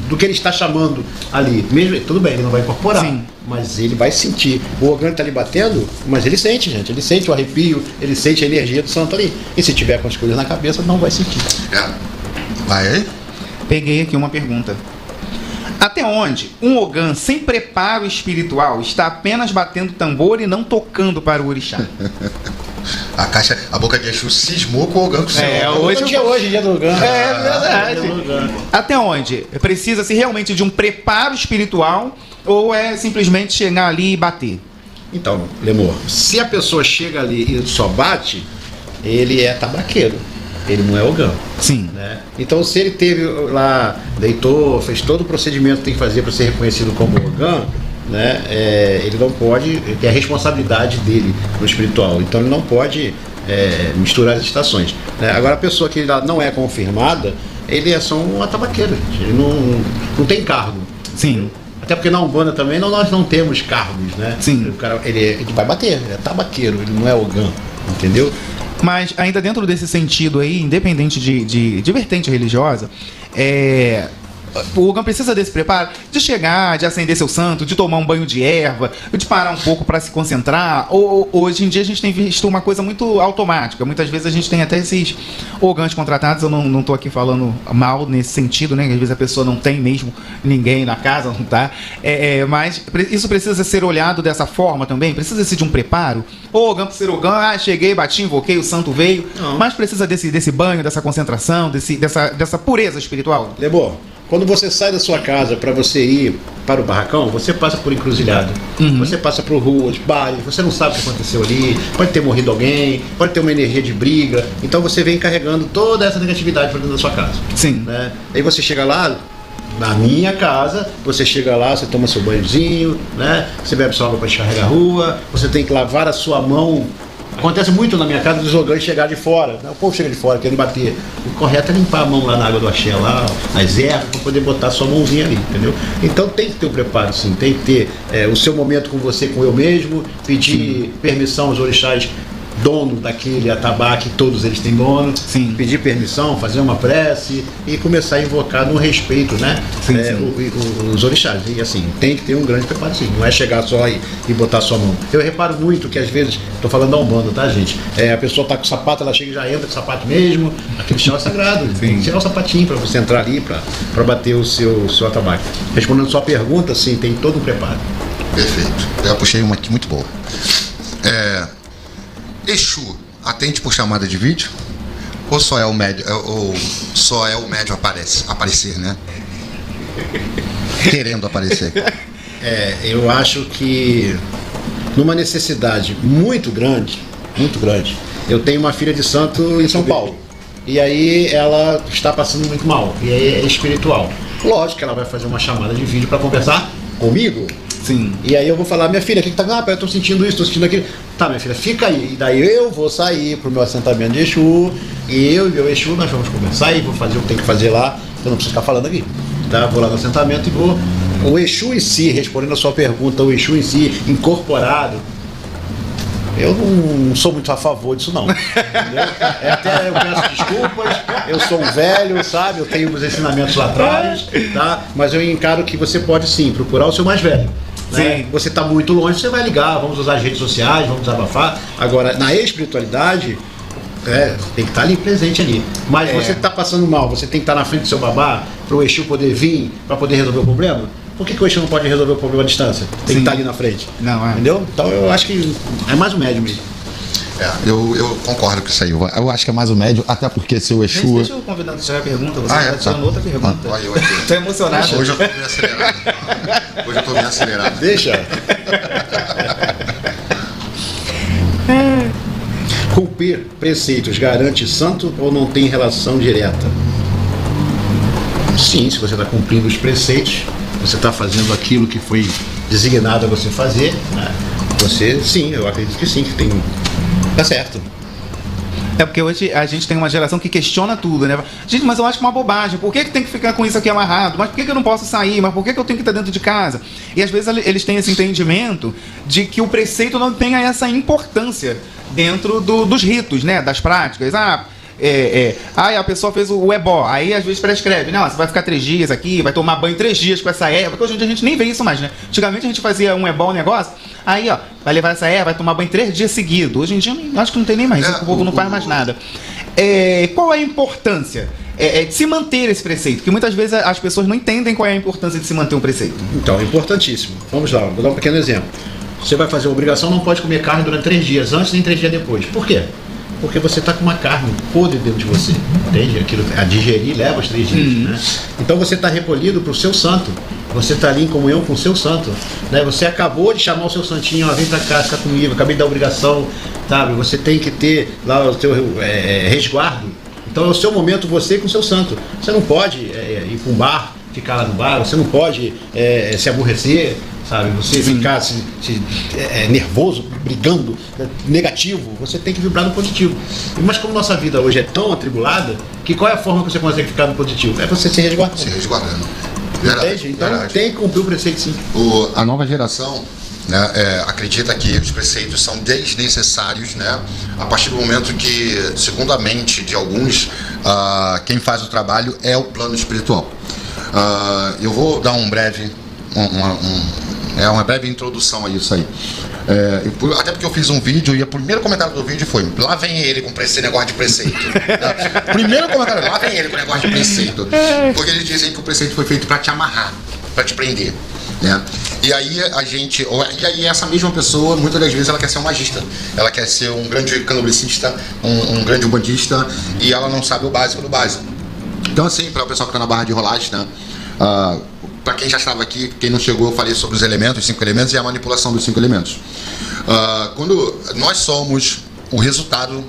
do que ele está chamando ali? Mesmo, tudo bem, ele não vai incorporar. Sim. Mas ele vai sentir. O Ogã está ali batendo, mas ele sente, gente. Ele sente o arrepio, ele sente a energia do santo ali. E se tiver com as coisas na cabeça, não vai sentir. Vai aí? Peguei aqui uma pergunta. Até onde um Ogã sem preparo espiritual está apenas batendo tambor e não tocando para o orixá? A boca de Exu cismou com o Ogã. Hoje, dia do Ogã. É verdade. Até onde? Precisa-se realmente de um preparo espiritual ou é simplesmente chegar ali e bater? Então, Lemor, se a pessoa chega ali e só bate, ele é tabaqueiro. Ele não é Ogã. Sim. Né? Então, se ele teve lá, deitou, fez todo o procedimento que tem que fazer para ser reconhecido como Ogã, né? Ele não pode, ele tem a responsabilidade dele no espiritual. Então, ele não pode misturar as estações. Né? Agora, a pessoa que não é confirmada, ele é só um tabaqueiro. Ele não tem cargo. Sim. Até porque na Umbanda também nós não temos cargos, né? Sim. O cara, ele vai bater, ele é tabaqueiro, ele não é Ogã, entendeu? Mas ainda dentro desse sentido aí, independente de vertente religiosa, o Ogã precisa desse preparo de chegar, de acender seu santo, de tomar um banho de erva, de parar um pouco para se concentrar. Ou hoje em dia a gente tem visto uma coisa muito automática. Muitas vezes a gente tem até esses Ogãs contratados. Eu não estou aqui falando mal nesse sentido, né? Às vezes a pessoa não tem mesmo ninguém na casa, não tá. Mas isso precisa ser olhado dessa forma também. Precisa-se de um preparo. Ou Ogã para ser Ogã, cheguei, bati, invoquei, o santo veio. Não. Mas precisa desse banho, dessa concentração, dessa pureza espiritual. Lebor, quando você sai da sua casa para você ir para o barracão, você passa por encruzilhada, você passa por ruas, bares, você não sabe o que aconteceu ali, pode ter morrido alguém, pode ter uma energia de briga, então você vem carregando toda essa negatividade para dentro da sua casa. Sim. Né? Aí você chega lá, na minha casa, você chega lá, você toma seu banhozinho, né? Você bebe sua água para descarregar a rua, você tem que lavar a sua mão. Acontece muito na minha casa dos Ogãs chegar de fora. O povo chega de fora, querendo bater. O correto é limpar a mão lá na água do axé, lá, nas ervas, para poder botar a sua mãozinha ali, entendeu? Então tem que ter o preparo, sim. Tem que ter o seu momento com você, com eu mesmo, pedir permissão aos orixás, dono daquele atabaque, todos eles têm dono. Sim. Pedir permissão, fazer uma prece e começar a invocar no respeito, né? Sim, os orixás. E assim, tem que ter um grande preparo, sim. Não é chegar só e botar sua mão. Eu reparo muito que às vezes, estou falando da Umbanda, tá, gente? A pessoa tá com o sapato, ela chega e já entra com o sapato mesmo. Aquele chão é sagrado. Tem que tirar o sapatinho para você entrar ali, para bater o seu atabaque. Respondendo sua pergunta, sim, tem todo um preparo. Perfeito. Eu puxei uma aqui muito boa. Exu atende por chamada de vídeo? Ou só é o médio, aparecer, né? Querendo aparecer. eu acho que numa necessidade muito grande, eu tenho uma filha de santo em São Paulo. E aí ela está passando muito mal. E aí é espiritual. Lógico que ela vai fazer uma chamada de vídeo para conversar comigo. Sim. E aí eu vou falar, minha filha, o que tá? Ah, eu tô sentindo isso, tô sentindo aquilo. Tá, minha filha, fica aí. E daí eu vou sair pro meu assentamento de Exu. E eu e meu Exu, nós vamos conversar e vou fazer o que tem que fazer lá. Eu não preciso ficar falando aqui. Tá? Vou lá no assentamento e vou. O Exu em si, respondendo a sua pergunta, o Exu em si, incorporado. Eu não sou muito a favor disso, não. Entendeu? Até eu peço desculpas, eu sou um velho, sabe? Eu tenho meus ensinamentos lá atrás, tá? Mas eu encaro que você pode sim procurar o seu mais velho. Né? Sim. Você está muito longe, você vai ligar, vamos usar as redes sociais, vamos desabafar. Agora, na espiritualidade, tem que estar ali presente ali. Mas você está passando mal, você tem que estar na frente do seu babá para o Exu poder vir, para poder resolver o problema. Por que o Exu não pode resolver o problema à distância? Tem que estar ali na frente. Não, entendeu? Então eu acho que é mais um médium mesmo. Eu concordo com isso aí. Eu acho que é mais o médio, até porque se o Exu. Gente, deixa eu convidar você a pergunta. Você está tirando outra pergunta. Olha eu aqui. Tô emocionado. Hoje eu tô meio acelerado. Deixa. Cumprir preceitos garante santo ou não tem relação direta? Sim, se você está cumprindo os preceitos, você está fazendo aquilo que foi designado a você fazer, né? Você, sim, eu acredito que sim, que tem. Tá certo. É porque hoje a gente tem uma geração que questiona tudo, né? Gente, mas eu acho uma bobagem. Por que tem que ficar com isso aqui amarrado? Mas por que eu não posso sair? Mas por que eu tenho que estar dentro de casa? E às vezes eles têm esse entendimento de que o preceito não tenha essa importância dentro dos ritos, né? Das práticas. Aí a pessoa fez o ebó, aí às vezes prescreve, não, você vai ficar 3 dias aqui, vai tomar banho 3 dias com essa erva, porque hoje em dia a gente nem vê isso mais, né? Antigamente a gente fazia um ebó, um negócio, aí ó, vai levar essa erva, vai tomar banho 3 dias seguidos. Hoje em dia acho que não tem nem mais, o povo não faz mais nada. Qual é a importância de se manter esse preceito? Porque muitas vezes as pessoas não entendem qual é a importância de se manter um preceito. Então, é importantíssimo. Vamos lá, vou dar um pequeno exemplo. Você vai fazer uma obrigação, não pode comer carne durante 3 dias antes nem 3 dias depois. Por quê? Porque você está com uma carne podre dentro de você, entende? Aquilo a digerir leva os 3 dias, né? Então você está recolhido para o seu santo, você está ali em comunhão com o seu santo, né? Você acabou de chamar o seu santinho, vem para cá, fica comigo, acabei de dar obrigação, sabe? Você tem que ter lá o seu resguardo. Então é o seu momento, você com o seu santo. Você não pode ir para um bar, ficar lá no bar, você não pode se aborrecer, sabe? Você ficar nervoso, brigando, negativo, você tem que vibrar no positivo. Mas como nossa vida hoje é tão atribulada, que qual é a forma que você consegue ficar no positivo? É você se resguardando. Se resguardando. Verdade, entende? Então verdade. tem que cumprir o preceito, sim. A nova geração, né, acredita que os preceitos são desnecessários, né? A partir do momento que, segundo a mente de alguns, quem faz o trabalho é o plano espiritual. Eu vou dar uma breve introdução a isso aí. Até porque eu fiz um vídeo e o primeiro comentário do vídeo foi: lá vem ele com esse negócio de preceito. Primeiro comentário: lá vem ele com o negócio de preceito. Porque eles dizem que o preceito foi feito para te amarrar, para te prender, né? E aí essa mesma pessoa, muitas das vezes, ela quer ser um magista, ela quer ser um grande candomblessista, um grande umbandista, e ela não sabe o básico do básico. Então, assim, para o pessoal que está na barra de rolagem, né? Para quem já estava aqui, quem não chegou, eu falei sobre os elementos, os 5 elementos e a manipulação dos 5 elementos. Quando nós somos o resultado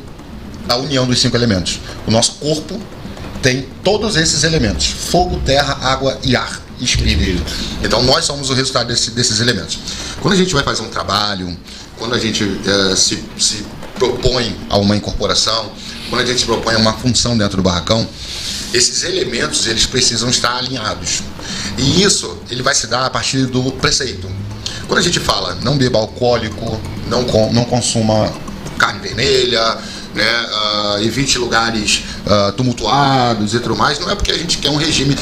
da união dos 5 elementos, o nosso corpo tem todos esses elementos: fogo, terra, água e ar, espírito. Então nós somos o resultado desses elementos. Quando a gente vai fazer um trabalho, quando a gente se propõe a uma incorporação, quando a gente se propõe a uma função dentro do barracão, esses elementos, eles precisam estar alinhados. E isso, ele vai se dar a partir do preceito. Quando a gente fala, não beba alcoólico, não consuma carne vermelha, né, evite lugares tumultuados e tudo mais, não é porque a gente quer um regime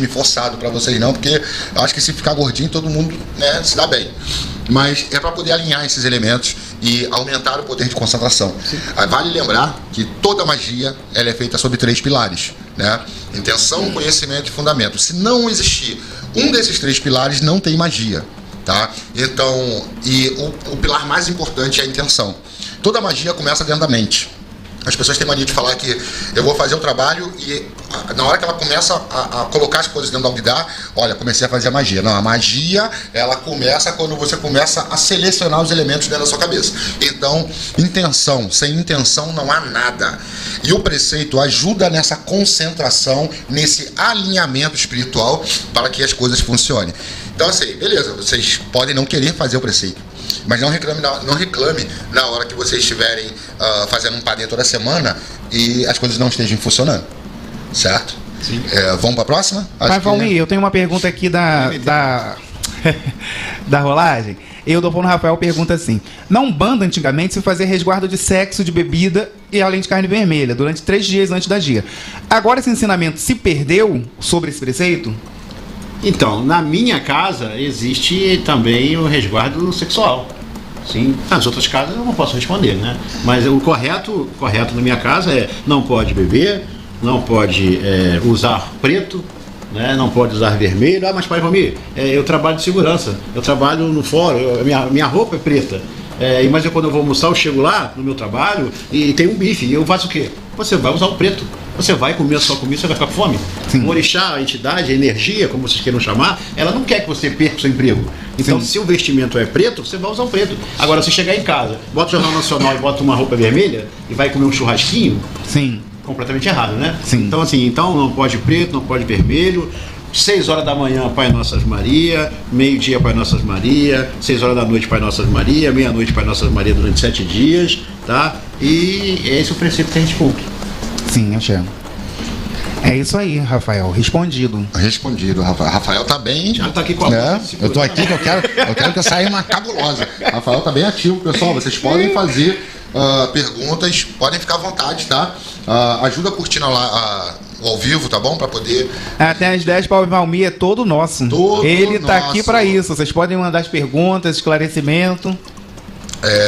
forçado para vocês, não, porque eu acho que se ficar gordinho, todo mundo, né, se dá bem. Mas é para poder alinhar esses elementos e aumentar o poder de concentração. Vale lembrar que toda magia, ela é feita sobre 3 pilares, né? Intenção, conhecimento e fundamento. Se não existir um desses 3 pilares, não tem magia, tá? Então, o pilar mais importante é a intenção. Toda magia começa dentro da mente. As pessoas têm mania de falar que eu vou fazer o trabalho e na hora que ela começa a colocar as coisas dentro do alvidar, olha, comecei a fazer a magia. Não, a magia, ela começa quando você começa a selecionar os elementos dentro da sua cabeça. Então, intenção, sem intenção não há nada. E o preceito ajuda nessa concentração, nesse alinhamento espiritual para que as coisas funcionem. Então, assim, beleza, vocês podem não querer fazer o preceito, mas não reclame na hora que vocês estiverem fazendo um padê toda semana e as coisas não estejam funcionando, certo? Sim. Vamos para a próxima? Pai Valmir, eu tenho uma pergunta aqui da rolagem. O Dom Paulo Rafael pergunta assim: na Umbanda antigamente se fazia resguardo de sexo, de bebida e além de carne vermelha durante 3 dias antes da dia. Agora esse ensinamento se perdeu sobre esse preceito? Então, na minha casa existe também o resguardo sexual. Sim, nas outras casas eu não posso responder, né? Mas o correto na minha casa é: não pode beber, não pode usar preto, né? Não pode usar vermelho. Ah, mas pai Valmir, eu trabalho de segurança, eu trabalho no fórum, minha roupa é preta. Mas quando eu vou almoçar, eu chego lá no meu trabalho e tem um bife, e eu faço o quê? Você vai usar o preto. Você vai comer a sua comida, você vai ficar com fome. Sim. O orixá, a entidade, a energia, como vocês queiram chamar, ela não quer que você perca o seu emprego. Então, se o vestimento é preto, você vai usar o preto. Agora, se chegar em casa, bota o Jornal Nacional e bota uma roupa vermelha e vai comer um churrasquinho, sim, completamente errado, né? Sim. Então, assim, não pode preto, não pode vermelho. 6 horas da manhã, Pai Nossas Maria, meio-dia, Pai Nossas Maria, 6 horas da noite, Pai Nossas Maria, meia-noite, Pai Nossas Maria durante 7 dias, tá? E esse é o princípio que a gente cumpre. Sim, Axé. É isso aí, Rafael. Respondido. Respondido, Rafael. Rafael tá bem. Já tá aqui com a né? Eu tô aqui que eu quero que eu saia uma cabulosa. Rafael tá bem ativo, pessoal. Vocês podem fazer perguntas, podem ficar à vontade, tá? Ajuda curtindo lá o ao vivo, tá bom? Pra poder. Até às 10, Paulo Valmir é todo nosso. Ele tá aqui pra isso. Vocês podem mandar as perguntas, esclarecimento.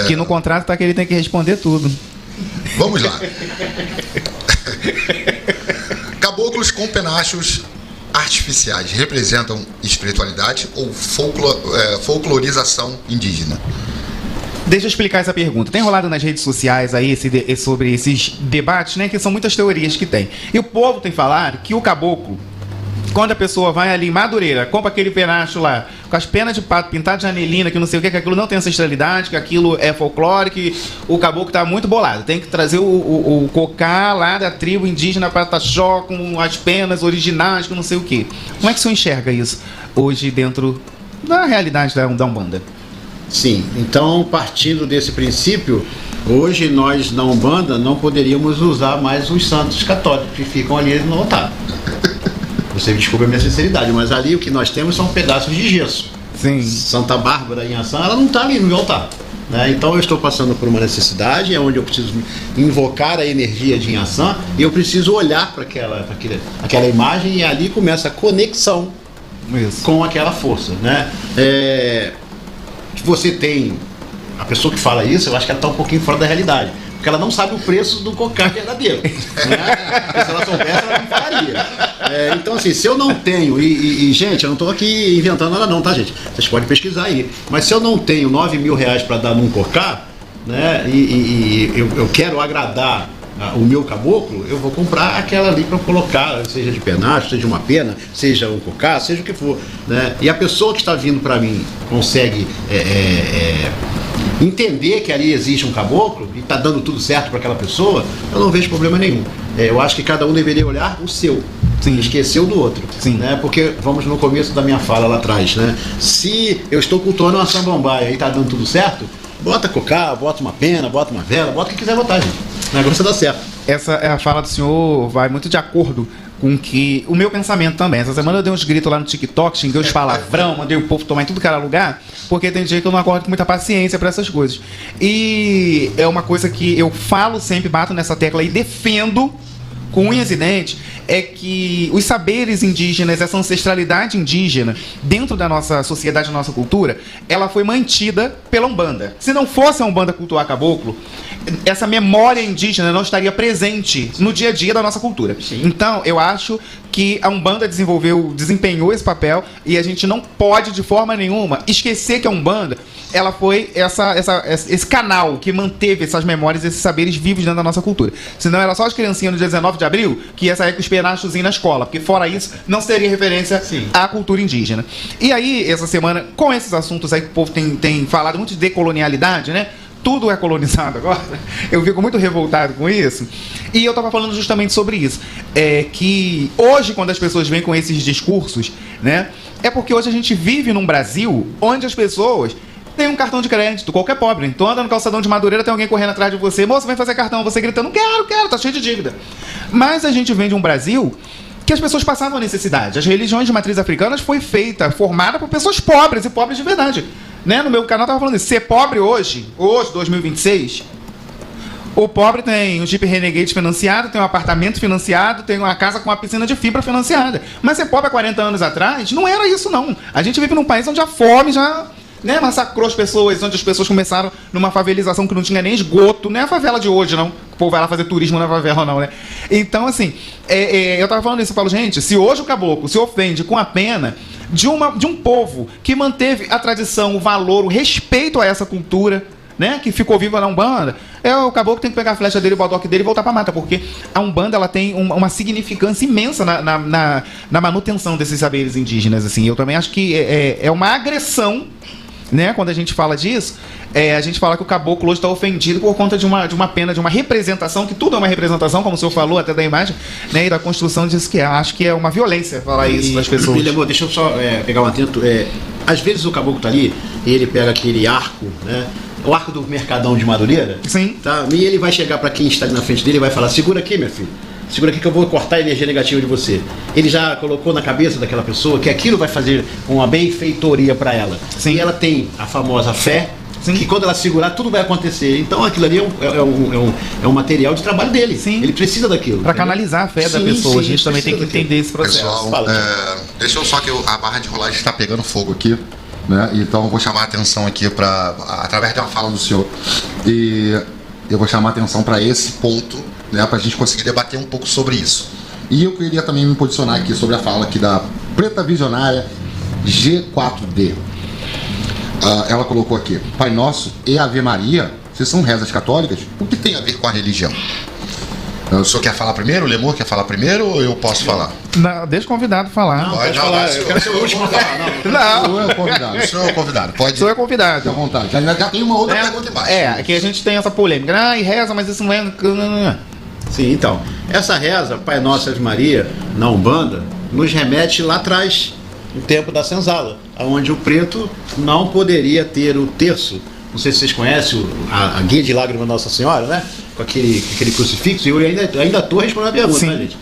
Que no contrato tá que ele tem que responder tudo. Vamos lá. Caboclos com penachos artificiais representam espiritualidade ou folclorização indígena? Deixa eu explicar essa pergunta. Tem rolado nas redes sociais aí sobre esses debates, né? Que são muitas teorias que tem. E o povo tem falado que o caboclo, quando a pessoa vai ali em Madureira, compra aquele penacho lá, com as penas de pato pintadas de anelina, que não sei o que aquilo não tem ancestralidade, que aquilo é folclore, que o caboclo tá muito bolado. Tem que trazer o cocá lá da tribo indígena Pataxó, com as penas originais, que não sei o que. Como é que o senhor enxerga isso hoje dentro da realidade da Umbanda? Sim, então partindo desse princípio, hoje nós na Umbanda não poderíamos usar mais os santos católicos que ficam ali no altar. Você me desculpa a minha sinceridade, mas ali o que nós temos são pedaços de gesso. Sim. Santa Bárbara em ação, ela não está ali no meu altar. Né? Então eu estou passando por uma necessidade, é onde eu preciso invocar a energia de Inhaçã e eu preciso olhar para aquela imagem e ali começa a conexão com aquela força. Né? Você tem a pessoa que fala isso, eu acho que ela está um pouquinho fora da realidade. Porque ela não sabe o preço do cocá verdadeiro. Né? Porque se ela soubesse, ela não falaria. Então, assim, se eu não tenho, gente, eu não estou aqui inventando nada não, tá, gente? Vocês podem pesquisar aí. Mas se eu não tenho R$9.000 para dar num cocá, né, eu quero agradar o meu caboclo, eu vou comprar aquela ali para colocar, seja de penacho, seja uma pena, seja um cocá, seja o que for. Né? E a pessoa que está vindo para mim consegue entender que ali existe um caboclo e está dando tudo certo para aquela pessoa, eu não vejo problema nenhum. Eu acho que cada um deveria olhar o seu. Sim. Esquecer o do outro. Sim. Né? Porque, vamos no começo da minha fala lá atrás, né? Se eu estou cultuando uma samambaia e está dando tudo certo, bota cocá, bota uma pena, bota uma vela, bota o que quiser botar, gente. O negócio dá certo. Essa a fala do senhor vai muito de acordo com que o meu pensamento também. Essa semana eu dei uns gritos lá no TikTok, xinguei os palavrão, mandei o povo tomar em tudo que era lugar, porque tem dia que eu não acordo com muita paciência para essas coisas. E é uma coisa que eu falo sempre, bato nessa tecla e defendo com unhas e dentes, é que os saberes indígenas, essa ancestralidade indígena dentro da nossa sociedade, da nossa cultura, ela foi mantida pela Umbanda. Se não fosse a Umbanda cultuar caboclo, essa memória indígena não estaria presente no dia a dia da nossa cultura. Sim. Então, eu acho que a Umbanda desempenhou esse papel, e a gente não pode, de forma nenhuma, esquecer que a Umbanda, ela foi esse canal que manteve essas memórias, esses saberes vivos dentro da nossa cultura. Senão era só as criancinhas no dia 19 de abril que ia sair com os penachozinhos na escola, porque fora isso, não seria referência à cultura indígena. E aí, essa semana, com esses assuntos aí que o povo tem falado muito de decolonialidade, né? Tudo é colonizado agora. Eu fico muito revoltado com isso. E eu estava falando justamente sobre isso. Que hoje, quando as pessoas vêm com esses discursos, né? É porque hoje a gente vive num Brasil onde as pessoas têm um cartão de crédito, qualquer pobre. Então anda no calçadão de Madureira, tem alguém correndo atrás de você. Moço, vem fazer cartão. Você gritando, quero, tá cheio de dívida. Mas a gente vem de um Brasil que as pessoas passavam necessidade. As religiões de matriz africana foi formada por pessoas pobres, e pobres de verdade. Né? No meu canal eu estava falando isso. Ser pobre hoje, 2026, o pobre tem um Jeep Renegade financiado, tem um apartamento financiado, tem uma casa com uma piscina de fibra financiada. Mas ser pobre há 40 anos atrás, não era isso, não. A gente vive num país onde a fome já, né, massacrou as pessoas, onde as pessoas começaram numa favelização que não tinha nem esgoto. Não é a favela de hoje, não. O povo vai lá fazer turismo na favela, não, né? Então, assim, eu estava falando isso, eu falo, gente, se hoje o caboclo se ofende com a pena de um povo que manteve a tradição, o valor, o respeito a essa cultura, né, que ficou viva na Umbanda, o caboclo tem que pegar a flecha dele, o baldoque dele e voltar para a mata, porque a Umbanda ela tem uma significância imensa na manutenção desses saberes indígenas. Assim. Eu também acho que é uma agressão, né, quando a gente fala disso, a gente fala que o caboclo hoje está ofendido por conta de uma pena, de uma representação, que tudo é uma representação, como o senhor falou, até da imagem, né, e da construção disso, que acho que é uma violência falar isso das pessoas. William, deixa eu só pegar um atento. Às vezes o caboclo está ali, e ele pega aquele arco, né, o arco do Mercadão de Madureira. Sim. Tá, e ele vai chegar para quem está na frente dele e vai falar, segura aqui, meu filho. Segura aqui que eu vou cortar a energia negativa de você. Ele já colocou na cabeça daquela pessoa que aquilo vai fazer uma benfeitoria para ela. Sim. E ela tem a famosa fé, sim, que quando ela segurar, tudo vai acontecer. Então aquilo ali é um material de trabalho dele. Sim. Ele precisa daquilo. Para canalizar a fé da pessoa. Sim, a gente também tem que entender esse processo. Pessoal, deixa eu só que a barra de rolagem está pegando fogo aqui. Né? Então eu vou chamar a atenção aqui através de uma fala do senhor. E eu vou chamar a atenção para esse ponto, né, para a gente conseguir debater um pouco sobre isso. E eu queria também me posicionar aqui sobre a fala aqui da Preta Visionária G4D. Ela colocou aqui: Pai Nosso e Ave Maria, se são rezas católicas, o que tem a ver com a religião? O senhor quer falar primeiro? O Lemur quer falar primeiro ou eu posso falar? Não, deixa o convidado falar. Não, pode falar. Eu quero ser o último a falar. Não. O senhor é o convidado. O senhor é o convidado. Pode. O senhor é convidado. Fique à vontade. Já tem uma outra pergunta embaixo. Aqui a gente tem essa polêmica. E reza, mas isso não é... Sim, então. Essa reza, Pai Nosso e Ave Maria, na Umbanda, nos remete lá atrás, no tempo da senzala, onde o preto não poderia ter o terço. Não sei se vocês conhecem a guia de lágrimas da Nossa Senhora, né? Com aquele crucifixo. E eu ainda estou respondendo a pergunta, né, gente?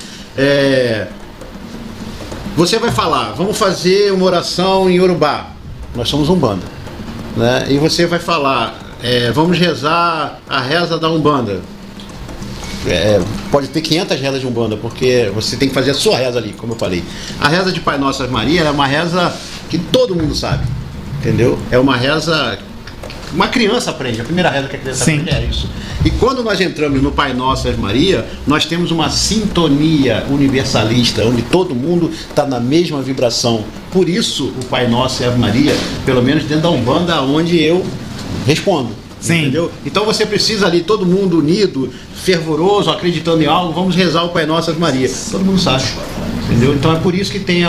Você vai falar, vamos fazer uma oração em Yorubá. Nós somos Umbanda. Né? E você vai falar, vamos rezar a reza da Umbanda. Pode ter 500 rezas de Umbanda, porque você tem que fazer a sua reza ali, como eu falei. A reza de Pai Nosso e Ave Maria é uma reza que todo mundo sabe. Entendeu? É uma reza... Uma criança aprende, a primeira reza que a criança aprende é isso. E quando nós entramos no Pai Nosso e Ave Maria, nós temos uma sintonia universalista, onde todo mundo está na mesma vibração. Por isso, o Pai Nosso e Ave Maria, pelo menos dentro da Umbanda, onde eu respondo. Sim. Entendeu? Então você precisa ali, todo mundo unido, fervoroso, acreditando em algo, vamos rezar o Pai Nosso e Ave Maria. Todo mundo sabe. Entendeu? Então é por isso que tem,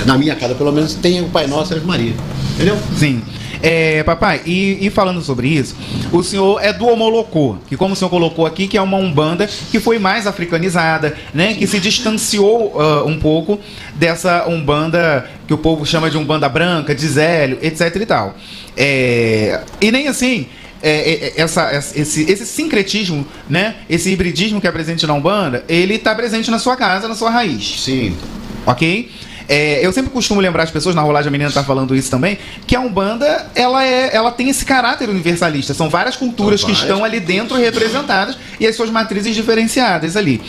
na minha casa pelo menos, tem o Pai Nosso e Ave Maria. Entendeu? Sim. Papai, e falando sobre isso, o senhor é do Omolocô, que como o senhor colocou aqui, que é uma Umbanda que foi mais africanizada, né, que se distanciou um pouco dessa Umbanda que o povo chama de Umbanda branca, de Zélio, etc e tal. E nem assim, esse sincretismo, né, esse hibridismo que é presente na Umbanda, ele está presente na sua casa, na sua raiz. Sim. Ok? Eu sempre costumo lembrar as pessoas, na rolagem a menina tá falando isso também, que a Umbanda, ela tem esse caráter universalista. São várias culturas que estão ali dentro representadas e as suas matrizes diferenciadas ali.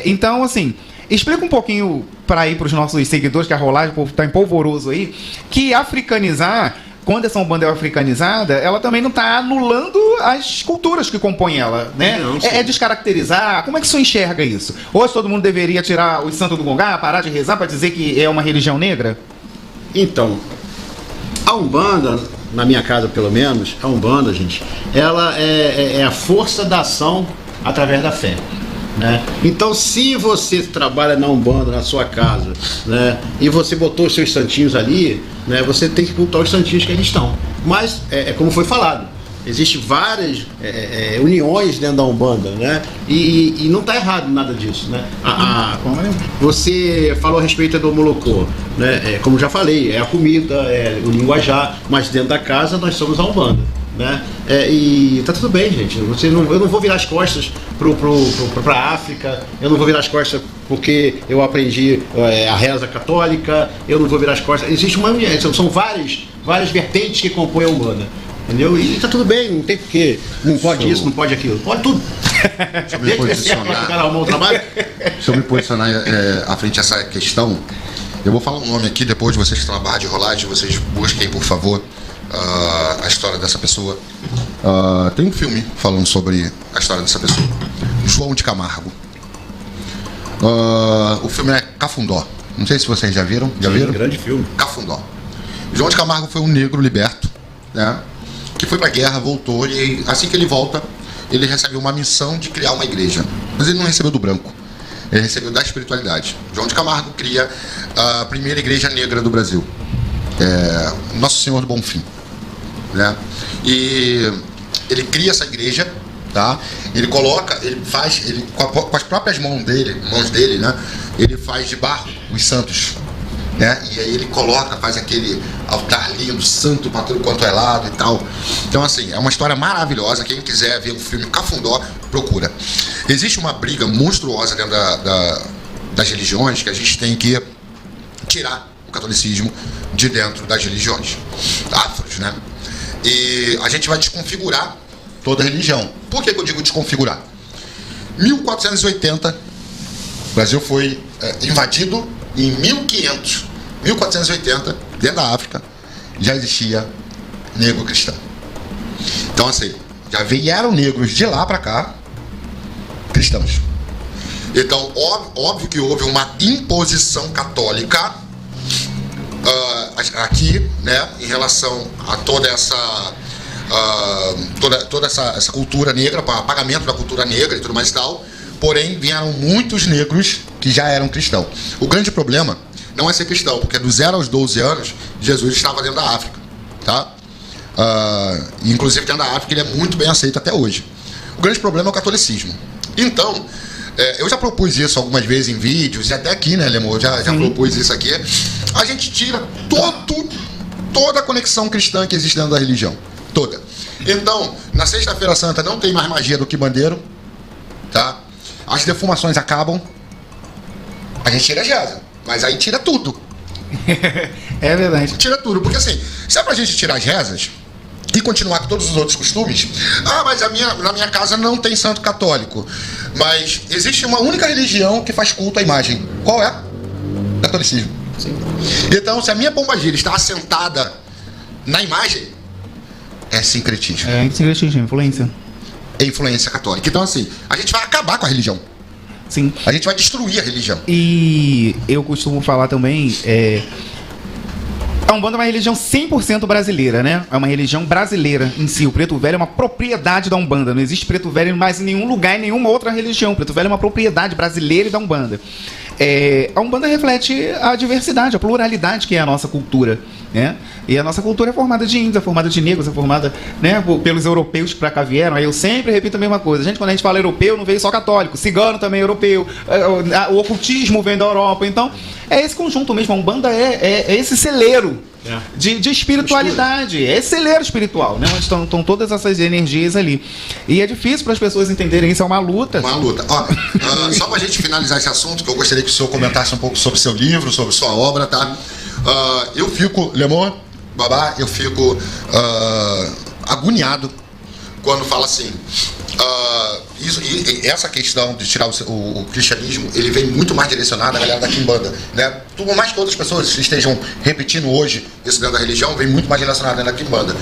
Então, assim, explica um pouquinho para ir para os nossos seguidores, que a rolagem está em polvoroso aí, que africanizar, quando essa Umbanda é africanizada, ela também não está anulando as culturas que compõem ela, né? Não, é descaracterizar. Como é que o senhor enxerga isso? Hoje todo mundo deveria tirar os santos do Gongá, parar de rezar para dizer que é uma religião negra? Então, a Umbanda, na minha casa pelo menos, a Umbanda, gente, ela é a força da ação através da fé. Né? Então, se você trabalha na Umbanda, na sua casa, né, e você botou os seus santinhos ali, né, você tem que cultuar os santinhos que eles estão. Mas, como foi falado, existem várias uniões dentro da Umbanda, né? E não está errado nada disso, né? Você falou a respeito do Molocô, né? Como já falei, é a comida, é o linguajar, mas dentro da casa nós somos a Umbanda. Né? E tá tudo bem, gente. Eu não vou virar as costas pra África, eu não vou virar as costas porque eu aprendi a reza católica, eu não vou virar as costas. Existe são várias vertentes que compõem a Umbanda. Entendeu? E tá tudo bem, não tem porquê. Não pode isso, não pode aquilo. Pode tudo. Deixa eu me posicionar. Deixa eu me posicionar à frente dessa questão. Eu vou falar um nome aqui, depois de vocês trabalharem de rolagem, vocês busquem, por favor, a história dessa pessoa. Tem um filme falando sobre a história dessa pessoa, João de Camargo. O filme é Cafundó. Não sei se vocês já viram. Sim, viram? Grande filme. Cafundó. João de Camargo foi um negro liberto, né, que foi pra guerra, voltou, e assim que ele volta, ele recebeu uma missão de criar uma igreja. Mas ele não recebeu do branco, ele recebeu da espiritualidade. João de Camargo cria a primeira igreja negra do Brasil, Nosso Senhor do Bonfim, né? E ele cria essa igreja, tá? Ele faz com as próprias mãos dele, né? Ele faz de barro os santos, né? E aí ele faz aquele altar lindo, santo para tudo quanto é lado e tal. Então, assim, é uma história maravilhosa. Quem quiser ver o filme Cafundó, procura. Existe uma briga monstruosa dentro das religiões, que a gente tem que tirar o catolicismo de dentro das religiões afros, né? E a gente vai desconfigurar toda a religião. Por que eu digo desconfigurar? 1480, o Brasil foi invadido. Em 1480, dentro da África, já existia negro cristão. Então, assim, já vieram negros de lá para cá, cristãos. Então, óbvio que houve uma imposição católica aqui, né, em relação a toda essa essa cultura negra, para pagamento da cultura negra e tudo mais e tal. Porém, vieram muitos negros que já eram cristãos. O grande problema não é ser cristão, porque do 0 aos 12 anos, Jesus estava dentro da África, tá? Inclusive, dentro da África, ele é muito bem aceito até hoje. O grande problema é o catolicismo. Então, eu já propus isso algumas vezes em vídeos, e até aqui, né, Lemor? Já propus isso aqui. A gente tira toda a conexão cristã que existe dentro da religião. Toda. Então, na Sexta-feira Santa não tem mais magia do quibandeiro, tá? As defumações acabam, a gente tira as rezas, mas aí tira tudo. É verdade. Tira tudo, porque assim, se é pra gente tirar as rezas e continuar com todos os outros costumes, mas na minha casa não tem santo católico. Mas existe uma única religião que faz culto à imagem. Qual é? Catolicismo. Sim. Então, se a minha pombagira está assentada na imagem, é sincretismo. É sincretismo, influência. É influência católica. Então, assim, a gente vai acabar com a religião. Sim. A gente vai destruir a religião. E eu costumo falar também, a Umbanda é uma religião 100% brasileira, né? É uma religião brasileira em si. O Preto Velho é uma propriedade da Umbanda. Não existe Preto Velho mais em nenhum lugar, em nenhuma outra religião. O Preto Velho é uma propriedade brasileira e da Umbanda. A Umbanda reflete a diversidade, a pluralidade que é a nossa cultura, né? E a nossa cultura é formada de índios, é formada de negros, é formada, né, pelos europeus que para cá vieram. Aí eu sempre repito a mesma coisa. Quando a gente fala europeu, não veio só católico, cigano também é europeu, o ocultismo vem da Europa. Então, É esse conjunto mesmo, a Umbanda é esse celeiro de espiritualidade, é esse celeiro espiritual, né? Onde estão todas essas energias ali. E é difícil para as pessoas entenderem isso, é uma luta. Uma luta. Ó, só pra gente finalizar esse assunto, que eu gostaria que o senhor comentasse um pouco sobre seu livro, sobre sua obra, tá? Eu fico, Lemon, Babá, eu fico agoniado quando fala assim. Essa questão de tirar o cristianismo, ele vem muito mais direcionado à galera da Quimbanda, né? Por mais que outras pessoas estejam repetindo hoje isso dentro da religião, vem muito mais relacionado dentro da Quimbanda.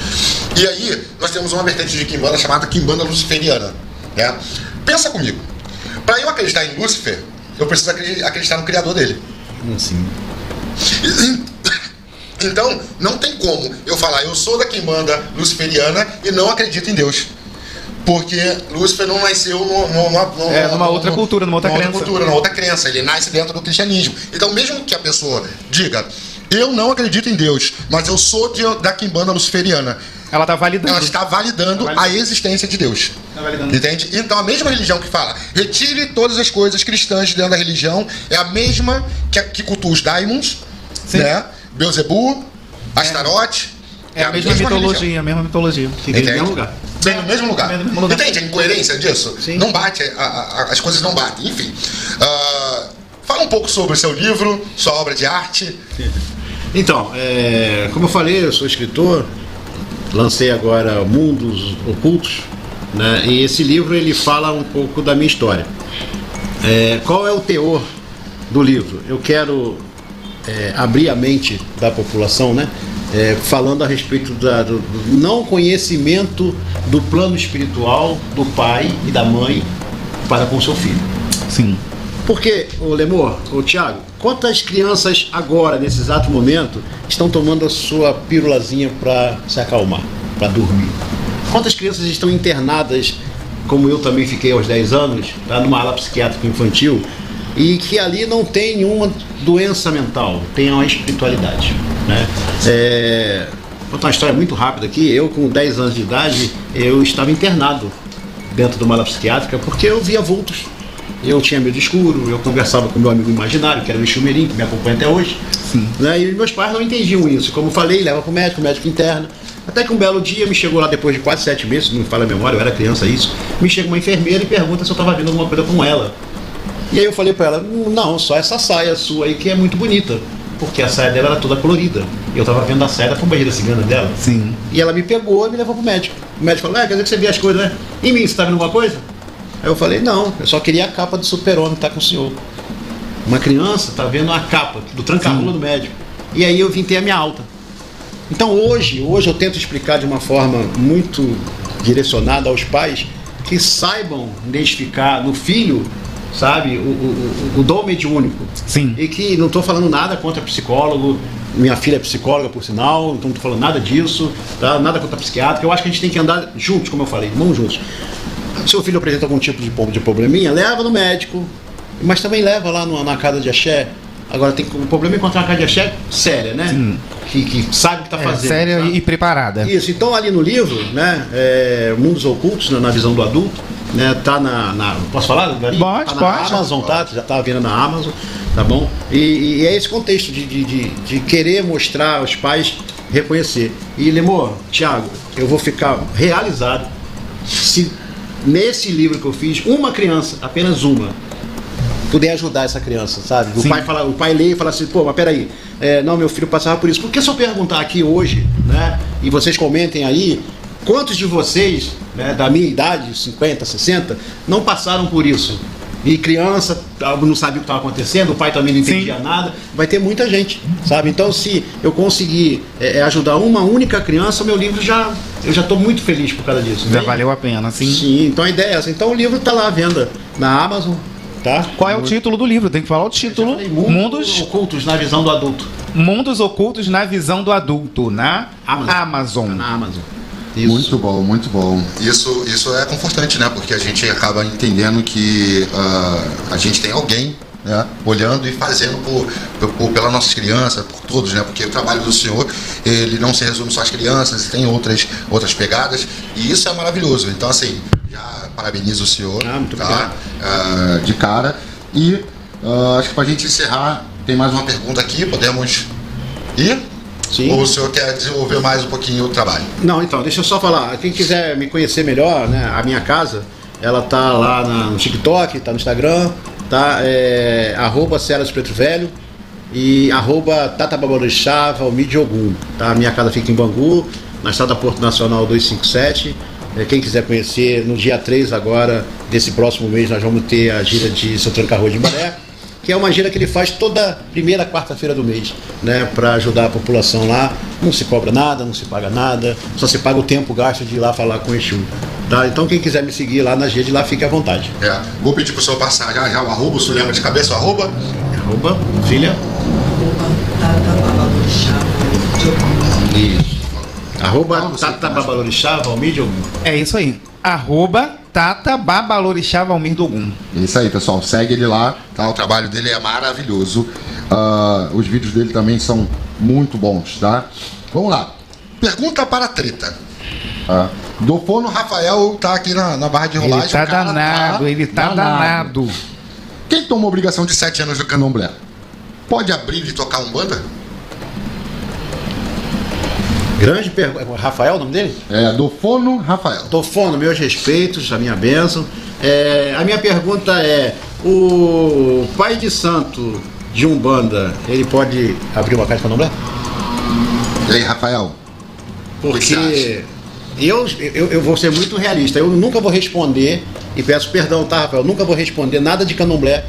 E aí, nós temos uma vertente de Quimbanda chamada Quimbanda luciferiana, né? Pensa comigo, para eu acreditar em Lúcifer, eu preciso acreditar no criador dele. Sim. Então, não tem como eu falar, eu sou da Quimbanda luciferiana e não acredito em Deus. Porque Lúcifer não nasceu numa outra cultura, numa outra crença. Ele nasce dentro do cristianismo. Então, mesmo que a pessoa diga, eu não acredito em Deus, mas eu sou da Quimbanda luciferiana, ela está validando. Ela está validando a existência de Deus. Entende? Então, a mesma religião que fala, retire todas as coisas cristãs dentro da religião, é a mesma que cultua os daimons, né? Beuzebu, Astarote. É a mesma mitologia, a mesma mitologia. Fica no mesmo lugar. Bem no mesmo lugar. Entende a incoerência disso? Sim. Não bate, as coisas não batem. Enfim. Fala um pouco sobre o seu livro, sua obra de arte. Então, como eu falei, eu sou escritor, lancei agora Mundos Ocultos, né? E esse livro ele fala um pouco da minha história. Qual é o teor do livro? Eu quero abrir a mente da população, né? Falando a respeito do não conhecimento do plano espiritual do pai e da mãe para com seu filho. Sim. Porque, ô Lemor, ô Thiago, quantas crianças agora, nesse exato momento, estão tomando a sua pílulazinha para se acalmar, para dormir? Quantas crianças estão internadas, como eu também fiquei aos 10 anos, tá, numa ala psiquiátrica infantil, e que ali não tem nenhuma doença mental, tem uma espiritualidade, né? Vou contar uma história muito rápida aqui. Eu, com 10 anos de idade, eu estava internado dentro de uma ala psiquiátrica porque eu via vultos. Eu tinha medo escuro, eu conversava com meu amigo imaginário, que era o Exumerim, que me acompanha até hoje. Sim. Né? E meus pais não entendiam isso. Como falei, leva para o médico interno. Até que um belo dia me chegou lá, depois de quase 7 meses, não me falha a memória, eu era criança isso, me chega uma enfermeira e pergunta se eu estava vendo alguma coisa com ela. E aí eu falei para ela, não, só essa saia sua aí que é muito bonita. Porque a saia dela era toda colorida. Eu estava vendo a saia da companheira cigana dela. Sim. E ela me pegou e me levou pro médico. O médico falou, quer dizer que você vê as coisas, né? Em mim, você tá vendo alguma coisa? Aí eu falei, não, eu só queria a capa do super-homem que tá com o senhor. Uma criança tá vendo a capa do tranca-rua do médico. E aí eu vim ter a minha alta. Então hoje eu tento explicar de uma forma muito direcionada aos pais que saibam identificar no filho, sabe, o dom mediúnico. Sim. E que não estou falando nada contra psicólogo, minha filha é psicóloga, por sinal, então não estou falando nada disso, tá? Nada contra psiquiatra. Eu acho que a gente tem que andar juntos, como eu falei, mãos juntos. Seu filho apresenta algum tipo de probleminha, leva no médico, mas também leva lá na casa de axé. Agora tem um problema encontrar uma casa de axé séria, né? Sim. Que sabe o que está fazendo. Séria, tá? e preparada. Isso, então ali no livro, né, Mundos Ocultos, na visão do adulto, né, tá posso falar? Pode, tá na pode. Amazon, tá? Já tá vendo na Amazon, tá bom? E é esse contexto de querer mostrar aos pais, reconhecer. E Lemor, Thiago, eu vou ficar realizado se nesse livro que eu fiz, uma criança, apenas uma, puder ajudar essa criança, sabe? O pai lê e fala assim, pô, mas peraí, não, meu filho passava por isso. Porque se eu perguntar aqui hoje, né, e vocês comentem aí, quantos de vocês, né, da minha idade, 50, 60, não passaram por isso? E criança não sabia o que estava acontecendo, o pai também não entendia nada, vai ter muita gente, sabe? Então, se eu conseguir ajudar uma única criança, o meu livro eu já estou muito feliz por causa disso. Já valeu a pena, sim. Sim, então a ideia é essa. Então o livro está lá à venda na Amazon, tá? Qual é o título do livro? Tem que falar o título. Mundos Ocultos na visão do adulto. Mundos Ocultos na visão do adulto, na Amazon. Na Amazon. Isso. Muito bom, muito bom. Isso é confortante, né? Porque a gente acaba entendendo que a gente tem alguém, né, olhando e fazendo pelas nossas crianças, por todos, né? Porque o trabalho do senhor, ele não se resume só às crianças, tem outras pegadas, e isso é maravilhoso. Então, assim, já parabenizo o senhor, muito tá? De cara. E acho que pra gente encerrar, tem mais uma pergunta aqui, podemos ir? Sim. Ou o senhor quer desenvolver mais um pouquinho o trabalho? Não, então, deixa eu só falar. Quem quiser me conhecer melhor, né, a minha casa, ela tá lá no TikTok, tá no Instagram, tá? @Ceras Preto Velho e @Tatababalorixá Valmir Ogum, tá? A minha casa fica em Bangu, na estrada Porto Nacional 257. Quem quiser conhecer, no dia 3 agora, desse próximo mês, nós vamos ter a gira de Seu Tranca-Rua de Maré, que é uma gira que ele faz toda primeira quarta-feira do mês, né, para ajudar a população lá. Não se cobra nada, não se paga nada, só se paga o tempo gasto de ir lá falar com o Exu, tá? Então quem quiser me seguir lá nas redes, lá fique à vontade. Vou pedir pro senhor passar já o arroba, o senhor lembra de cabeça o arroba? Arroba, filha. Isso. Arroba Tatababalorixá Valmir Ogum. É isso aí. @Tatababalorixá Valmir Ogum. É isso aí, pessoal. Segue ele lá, tá? O trabalho dele é maravilhoso. Os vídeos dele também são muito bons, tá? Vamos lá. Pergunta para a treta. Dofono Rafael tá aqui na barra de rolagem. Ele tá danado, ele tá danado. Quem tomou obrigação de 7 anos do candomblé pode abrir e tocar Umbanda? Grande pergunta. Rafael, o nome dele? Dofono Rafael. Dofono, meus respeitos, a minha bênção. A minha pergunta é: o pai de santo de Umbanda, ele pode abrir uma casa de candomblé? E aí, Rafael? Porque eu vou ser muito realista. Eu nunca vou responder, e peço perdão, tá, Rafael? Nunca vou responder nada de candomblé,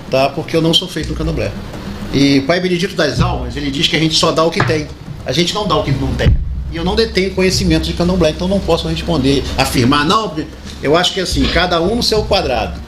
tá? Porque eu não sou feito no candomblé. E Pai Benedito das Almas, ele diz que a gente só dá o que tem. A gente não dá o que não tem. E eu não detenho conhecimento de candomblé, então não posso responder, afirmar, não. Eu acho que assim, cada um no seu quadrado.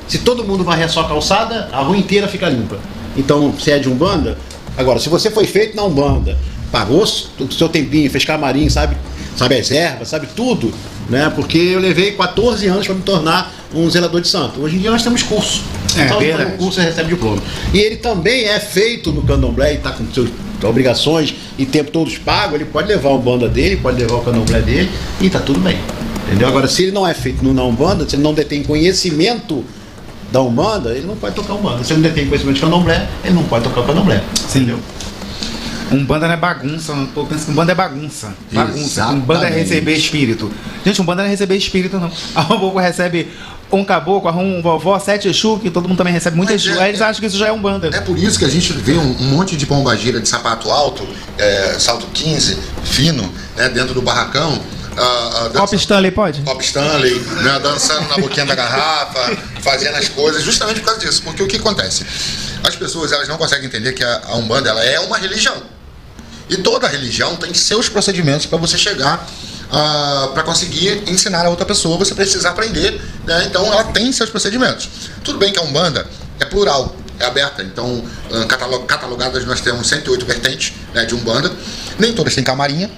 Se todo mundo varrer a sua calçada, a rua inteira fica limpa. Então, se é de Umbanda, agora, se você foi feito na Umbanda, pagou o seu tempinho, fez camarim, sabe as ervas, sabe tudo, né? Porque eu levei 14 anos para me tornar um zelador de santo. Hoje em dia nós temos curso. Então, no curso você recebe diploma. E ele também é feito no candomblé e está com suas obrigações e tempo todos pagos, ele pode levar a Umbanda dele, pode levar o candomblé dele e tá tudo bem. Entendeu? Agora, se ele não é feito na Umbanda, se ele não detém conhecimento da Umbanda, ele não pode tocar Umbanda. Se ele não detém conhecimento de candomblé, ele não pode tocar o candomblé. Sim. Entendeu? Umbanda não é bagunça, eu penso que Umbanda é bagunça. Umbanda é receber espírito. Gente, Umbanda não é receber espírito, não. A povo recebe um caboclo, um vovó, 7 Exu, que todo mundo também recebe muita Exu. Aí eles acham que isso já é Umbanda. É por isso que a gente vê um monte de pombagira de sapato alto, salto 15, fino, né, dentro do barracão. Pop Stanley pode? Pop Stanley, né, dançando na boquinha da garrafa, fazendo as coisas, justamente por causa disso. Porque o que acontece? As pessoas, elas não conseguem entender que a Umbanda, ela é uma religião. E toda religião tem seus procedimentos para você chegar, para conseguir ensinar a outra pessoa, você precisa aprender, né? Então ela tem seus procedimentos. Tudo bem que a Umbanda é plural, é aberta, então catalogadas nós temos 108 vertentes, né, de Umbanda, nem todas têm camarinha,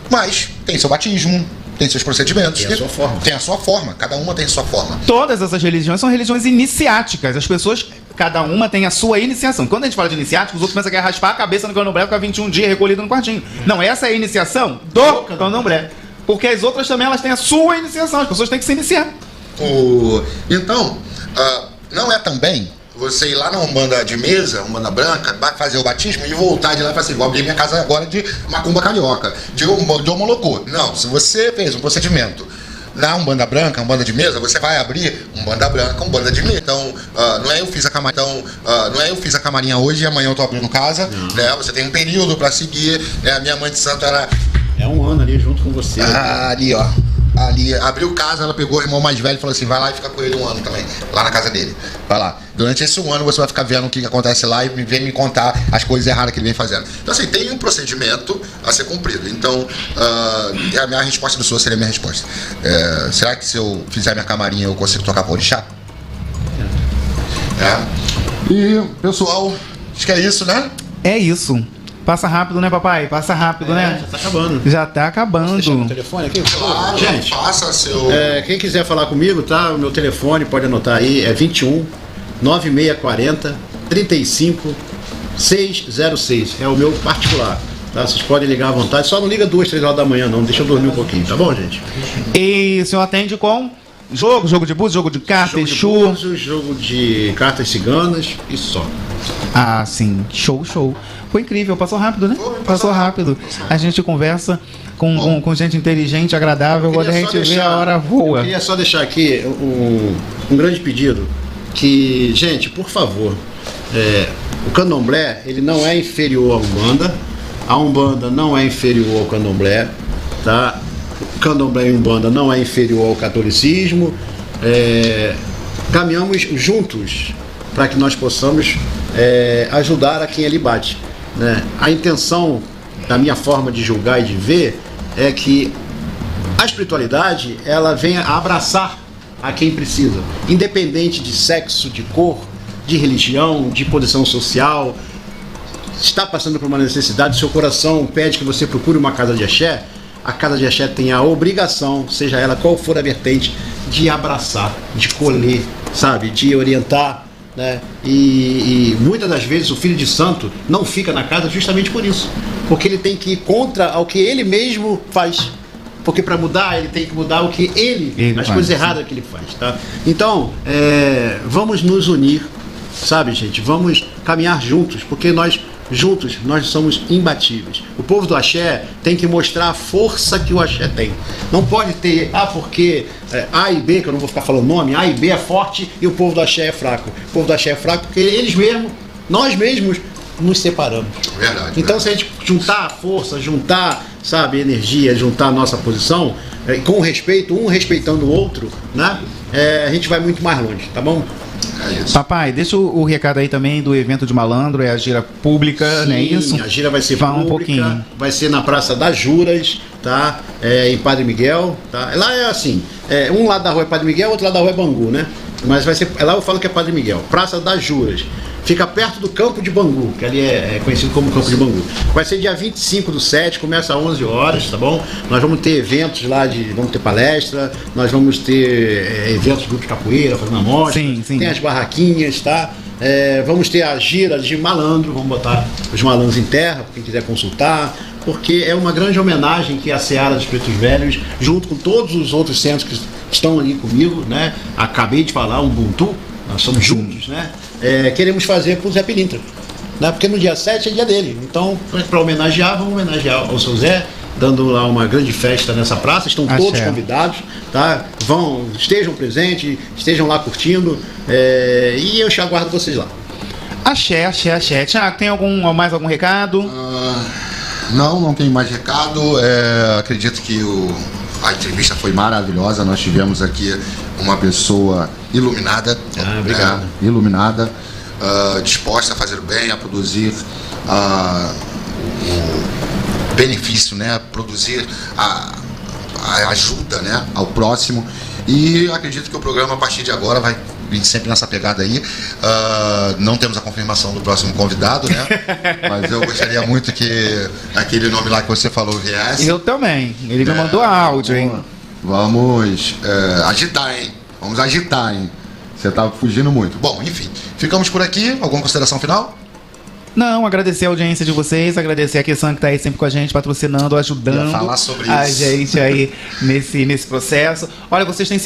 mas tem seu batismo, tem seus procedimentos. Tem a sua forma. Tem a sua forma, cada uma tem a sua forma. Todas essas religiões são religiões iniciáticas. As pessoas, cada uma tem a sua iniciação. Quando a gente fala de iniciático, os outros pensam que é raspar a cabeça no candomblé, ficar 21 dias recolhido no quartinho. Não, essa é a iniciação do candomblé. Porque as outras também, elas têm a sua iniciação. As pessoas têm que se iniciar. Então, não é também você ir lá na Umbanda de mesa, Umbanda branca, fazer o batismo e voltar de lá e falar assim, vou abrir minha casa agora de macumba carioca, de homolocô. Não, se você fez um procedimento na Umbanda branca, Umbanda de mesa, você vai abrir Umbanda branca, Umbanda de mesa. Então, não é eu fiz a camarinha hoje e amanhã eu tô abrindo casa, né? Você tem um período para seguir, né? A minha mãe de santo era... É um ano ali junto com você. Ali, ó. Ali, abriu casa, ela pegou o irmão mais velho e falou assim, vai lá e fica com ele um ano também, lá na casa dele. Vai lá. Durante esse um ano você vai ficar vendo o que acontece lá e vem me contar as coisas erradas que ele vem fazendo. Então, assim, tem um procedimento a ser cumprido. Então, a minha resposta do senhor seria a minha resposta. Será que se eu fizer minha camarinha eu consigo tocar por orixá? E, pessoal, acho que é isso, né? É isso. Passa rápido, né, papai? Passa rápido, né? Já tá acabando. Já tá acabando. Deixa o telefone aqui. Claro, gente, passa seu... quem quiser falar comigo, tá? O meu telefone, pode anotar aí, é 21 9640 35 606. É o meu particular, tá? Vocês podem ligar à vontade. Só não liga 2, 3 horas da manhã, não. Deixa eu dormir um pouquinho, tá bom, gente? E o senhor atende com Jogo de búzios, jogo de carta, Jogo de Exu. búzios, jogo de cartas ciganas e só. Ah, sim. Show. Foi incrível, passou rápido, né? Passou rápido. A gente conversa com gente inteligente, agradável, quando a gente vê a hora Eu voa. queria só deixar aqui um grande pedido, que, gente, por favor, o candomblé, ele não é inferior à Umbanda, a Umbanda não é inferior ao candomblé, tá? O candomblé e Umbanda não é inferior ao catolicismo, caminhamos juntos para que nós possamos ajudar a quem ali bate, né? A intenção da minha forma de julgar e de ver é que a espiritualidade, ela venha a abraçar a quem precisa, independente de sexo, de cor, de religião, de posição social. Está passando por uma necessidade, seu coração pede que você procure uma casa de axé, a casa de axé tem a obrigação, seja ela qual for a vertente, de abraçar, de colher, sabe, de orientar, né? E muitas das vezes o filho de santo não fica na casa justamente por isso, porque ele tem que ir contra ao que ele mesmo faz. Porque para mudar, ele tem que mudar o que as coisas erradas que ele faz, tá? Então, vamos nos unir, sabe, gente? Vamos caminhar juntos, porque nós somos imbatíveis. O povo do axé tem que mostrar a força que o axé tem. Não pode ter, porque A e B, que eu não vou ficar falando nome, A e B é forte e o povo do axé é fraco. O povo do axé é fraco porque nós mesmos, nos separamos. Verdade. Então, se a gente juntar a força, juntar, sabe, energia, juntar a nossa posição, com respeito, um respeitando o outro, né? A gente vai muito mais longe, tá bom? É isso. Papai, deixa o recado aí também do evento de Malandro, é a gira pública, não é isso? A gira vai ser Fala pública, um pouquinho. vai ser na Praça das Juras, tá? Em Padre Miguel, tá? Lá é assim, um lado da rua é Padre Miguel, outro lado da rua é Bangu, né? Mas vai ser, lá eu falo que é Padre Miguel, Praça das Juras. Fica perto do Campo de Bangu, que ali é conhecido como Campo de Bangu. Vai ser dia 25/7, começa às 11 horas, tá bom? Nós vamos ter eventos lá, vamos ter palestra, nós vamos ter eventos de grupo de capoeira, fazendo amostra, Sim. tem as barraquinhas, tá? Vamos ter a gira de malandro, vamos botar os malandros em terra, para quem quiser consultar, porque é uma grande homenagem que a Seara dos Pretos Velhos, junto com todos os outros centros que estão ali comigo, né? Acabei de falar, Ubuntu, nós somos juntos, né? Queremos fazer para o Zé Pilintra, né? Porque no dia 7 é dia dele. Então, para homenagear, vamos homenagear ao seu Zé, dando lá uma grande festa nessa praça. Estão todos convidados, tá? Estejam presentes, estejam lá curtindo, e eu já aguardo vocês lá. Axé. Tiago, tem mais algum recado? Não tem mais recado. Acredito que a entrevista foi maravilhosa. Nós tivemos aqui uma pessoa iluminada, obrigado. Iluminada, disposta a fazer o bem, a produzir o benefício, né? A produzir a ajuda, né? Ao próximo. E acredito que o programa a partir de agora vai vir sempre nessa pegada aí. Não temos a confirmação do próximo convidado, né? Mas eu gostaria muito que aquele nome lá que você falou viesse. Eu também. Ele me mandou áudio, hein? Vamos agitar, hein? Vamos agitar, hein? Você tá fugindo muito. Bom, enfim, ficamos por aqui. Alguma consideração final? Não, agradecer a audiência de vocês, agradecer a Kessan que tá aí sempre com a gente, patrocinando, ajudando falar sobre a isso. gente aí nesse processo. Olha, vocês têm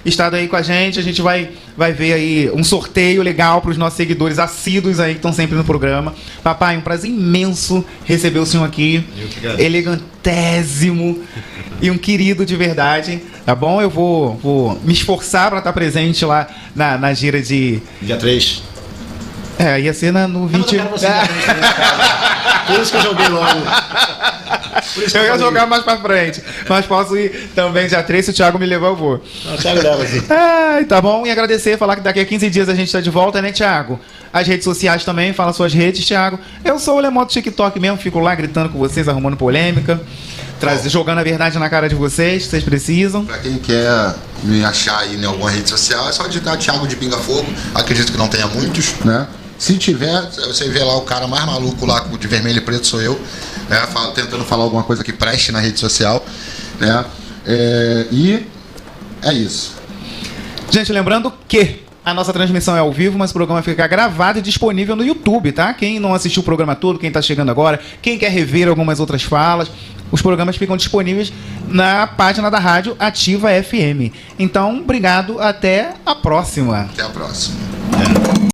estado aí com a gente vai ver aí um sorteio legal para os nossos seguidores assíduos aí que estão sempre no programa. Papai, um prazer imenso receber o senhor aqui, elegantésimo e um querido de verdade, tá bom? Eu vou me esforçar para estar presente lá na gira de... Dia 3. Ia ser no 20... Por isso que eu joguei logo. Eu ia jogar mais pra frente, mas posso ir também dia 3, se o Thiago me levar eu vou. Não, o Thiago leva assim. Tá bom, e agradecer, falar que daqui a 15 dias a gente tá de volta, né, Thiago? As redes sociais também, fala suas redes, Thiago. Eu sou o Lemó do TikTok mesmo, fico lá gritando com vocês, arrumando polêmica, jogando a verdade na cara de vocês, que vocês precisam. Pra quem quer me achar aí em alguma rede social, é só digitar Thiago de Pinga Fogo. Acredito que não tenha muitos, né? Se tiver, você vê lá o cara mais maluco lá de vermelho e preto, sou eu, né? Tentando falar alguma coisa que preste na rede social, né? E é isso. Gente, lembrando que a nossa transmissão é ao vivo, mas o programa fica gravado e disponível no YouTube, tá? Quem não assistiu o programa todo, quem tá chegando agora, quem quer rever algumas outras falas, os programas ficam disponíveis na página da rádio Ativa FM. Então, obrigado, até a próxima. Até a próxima.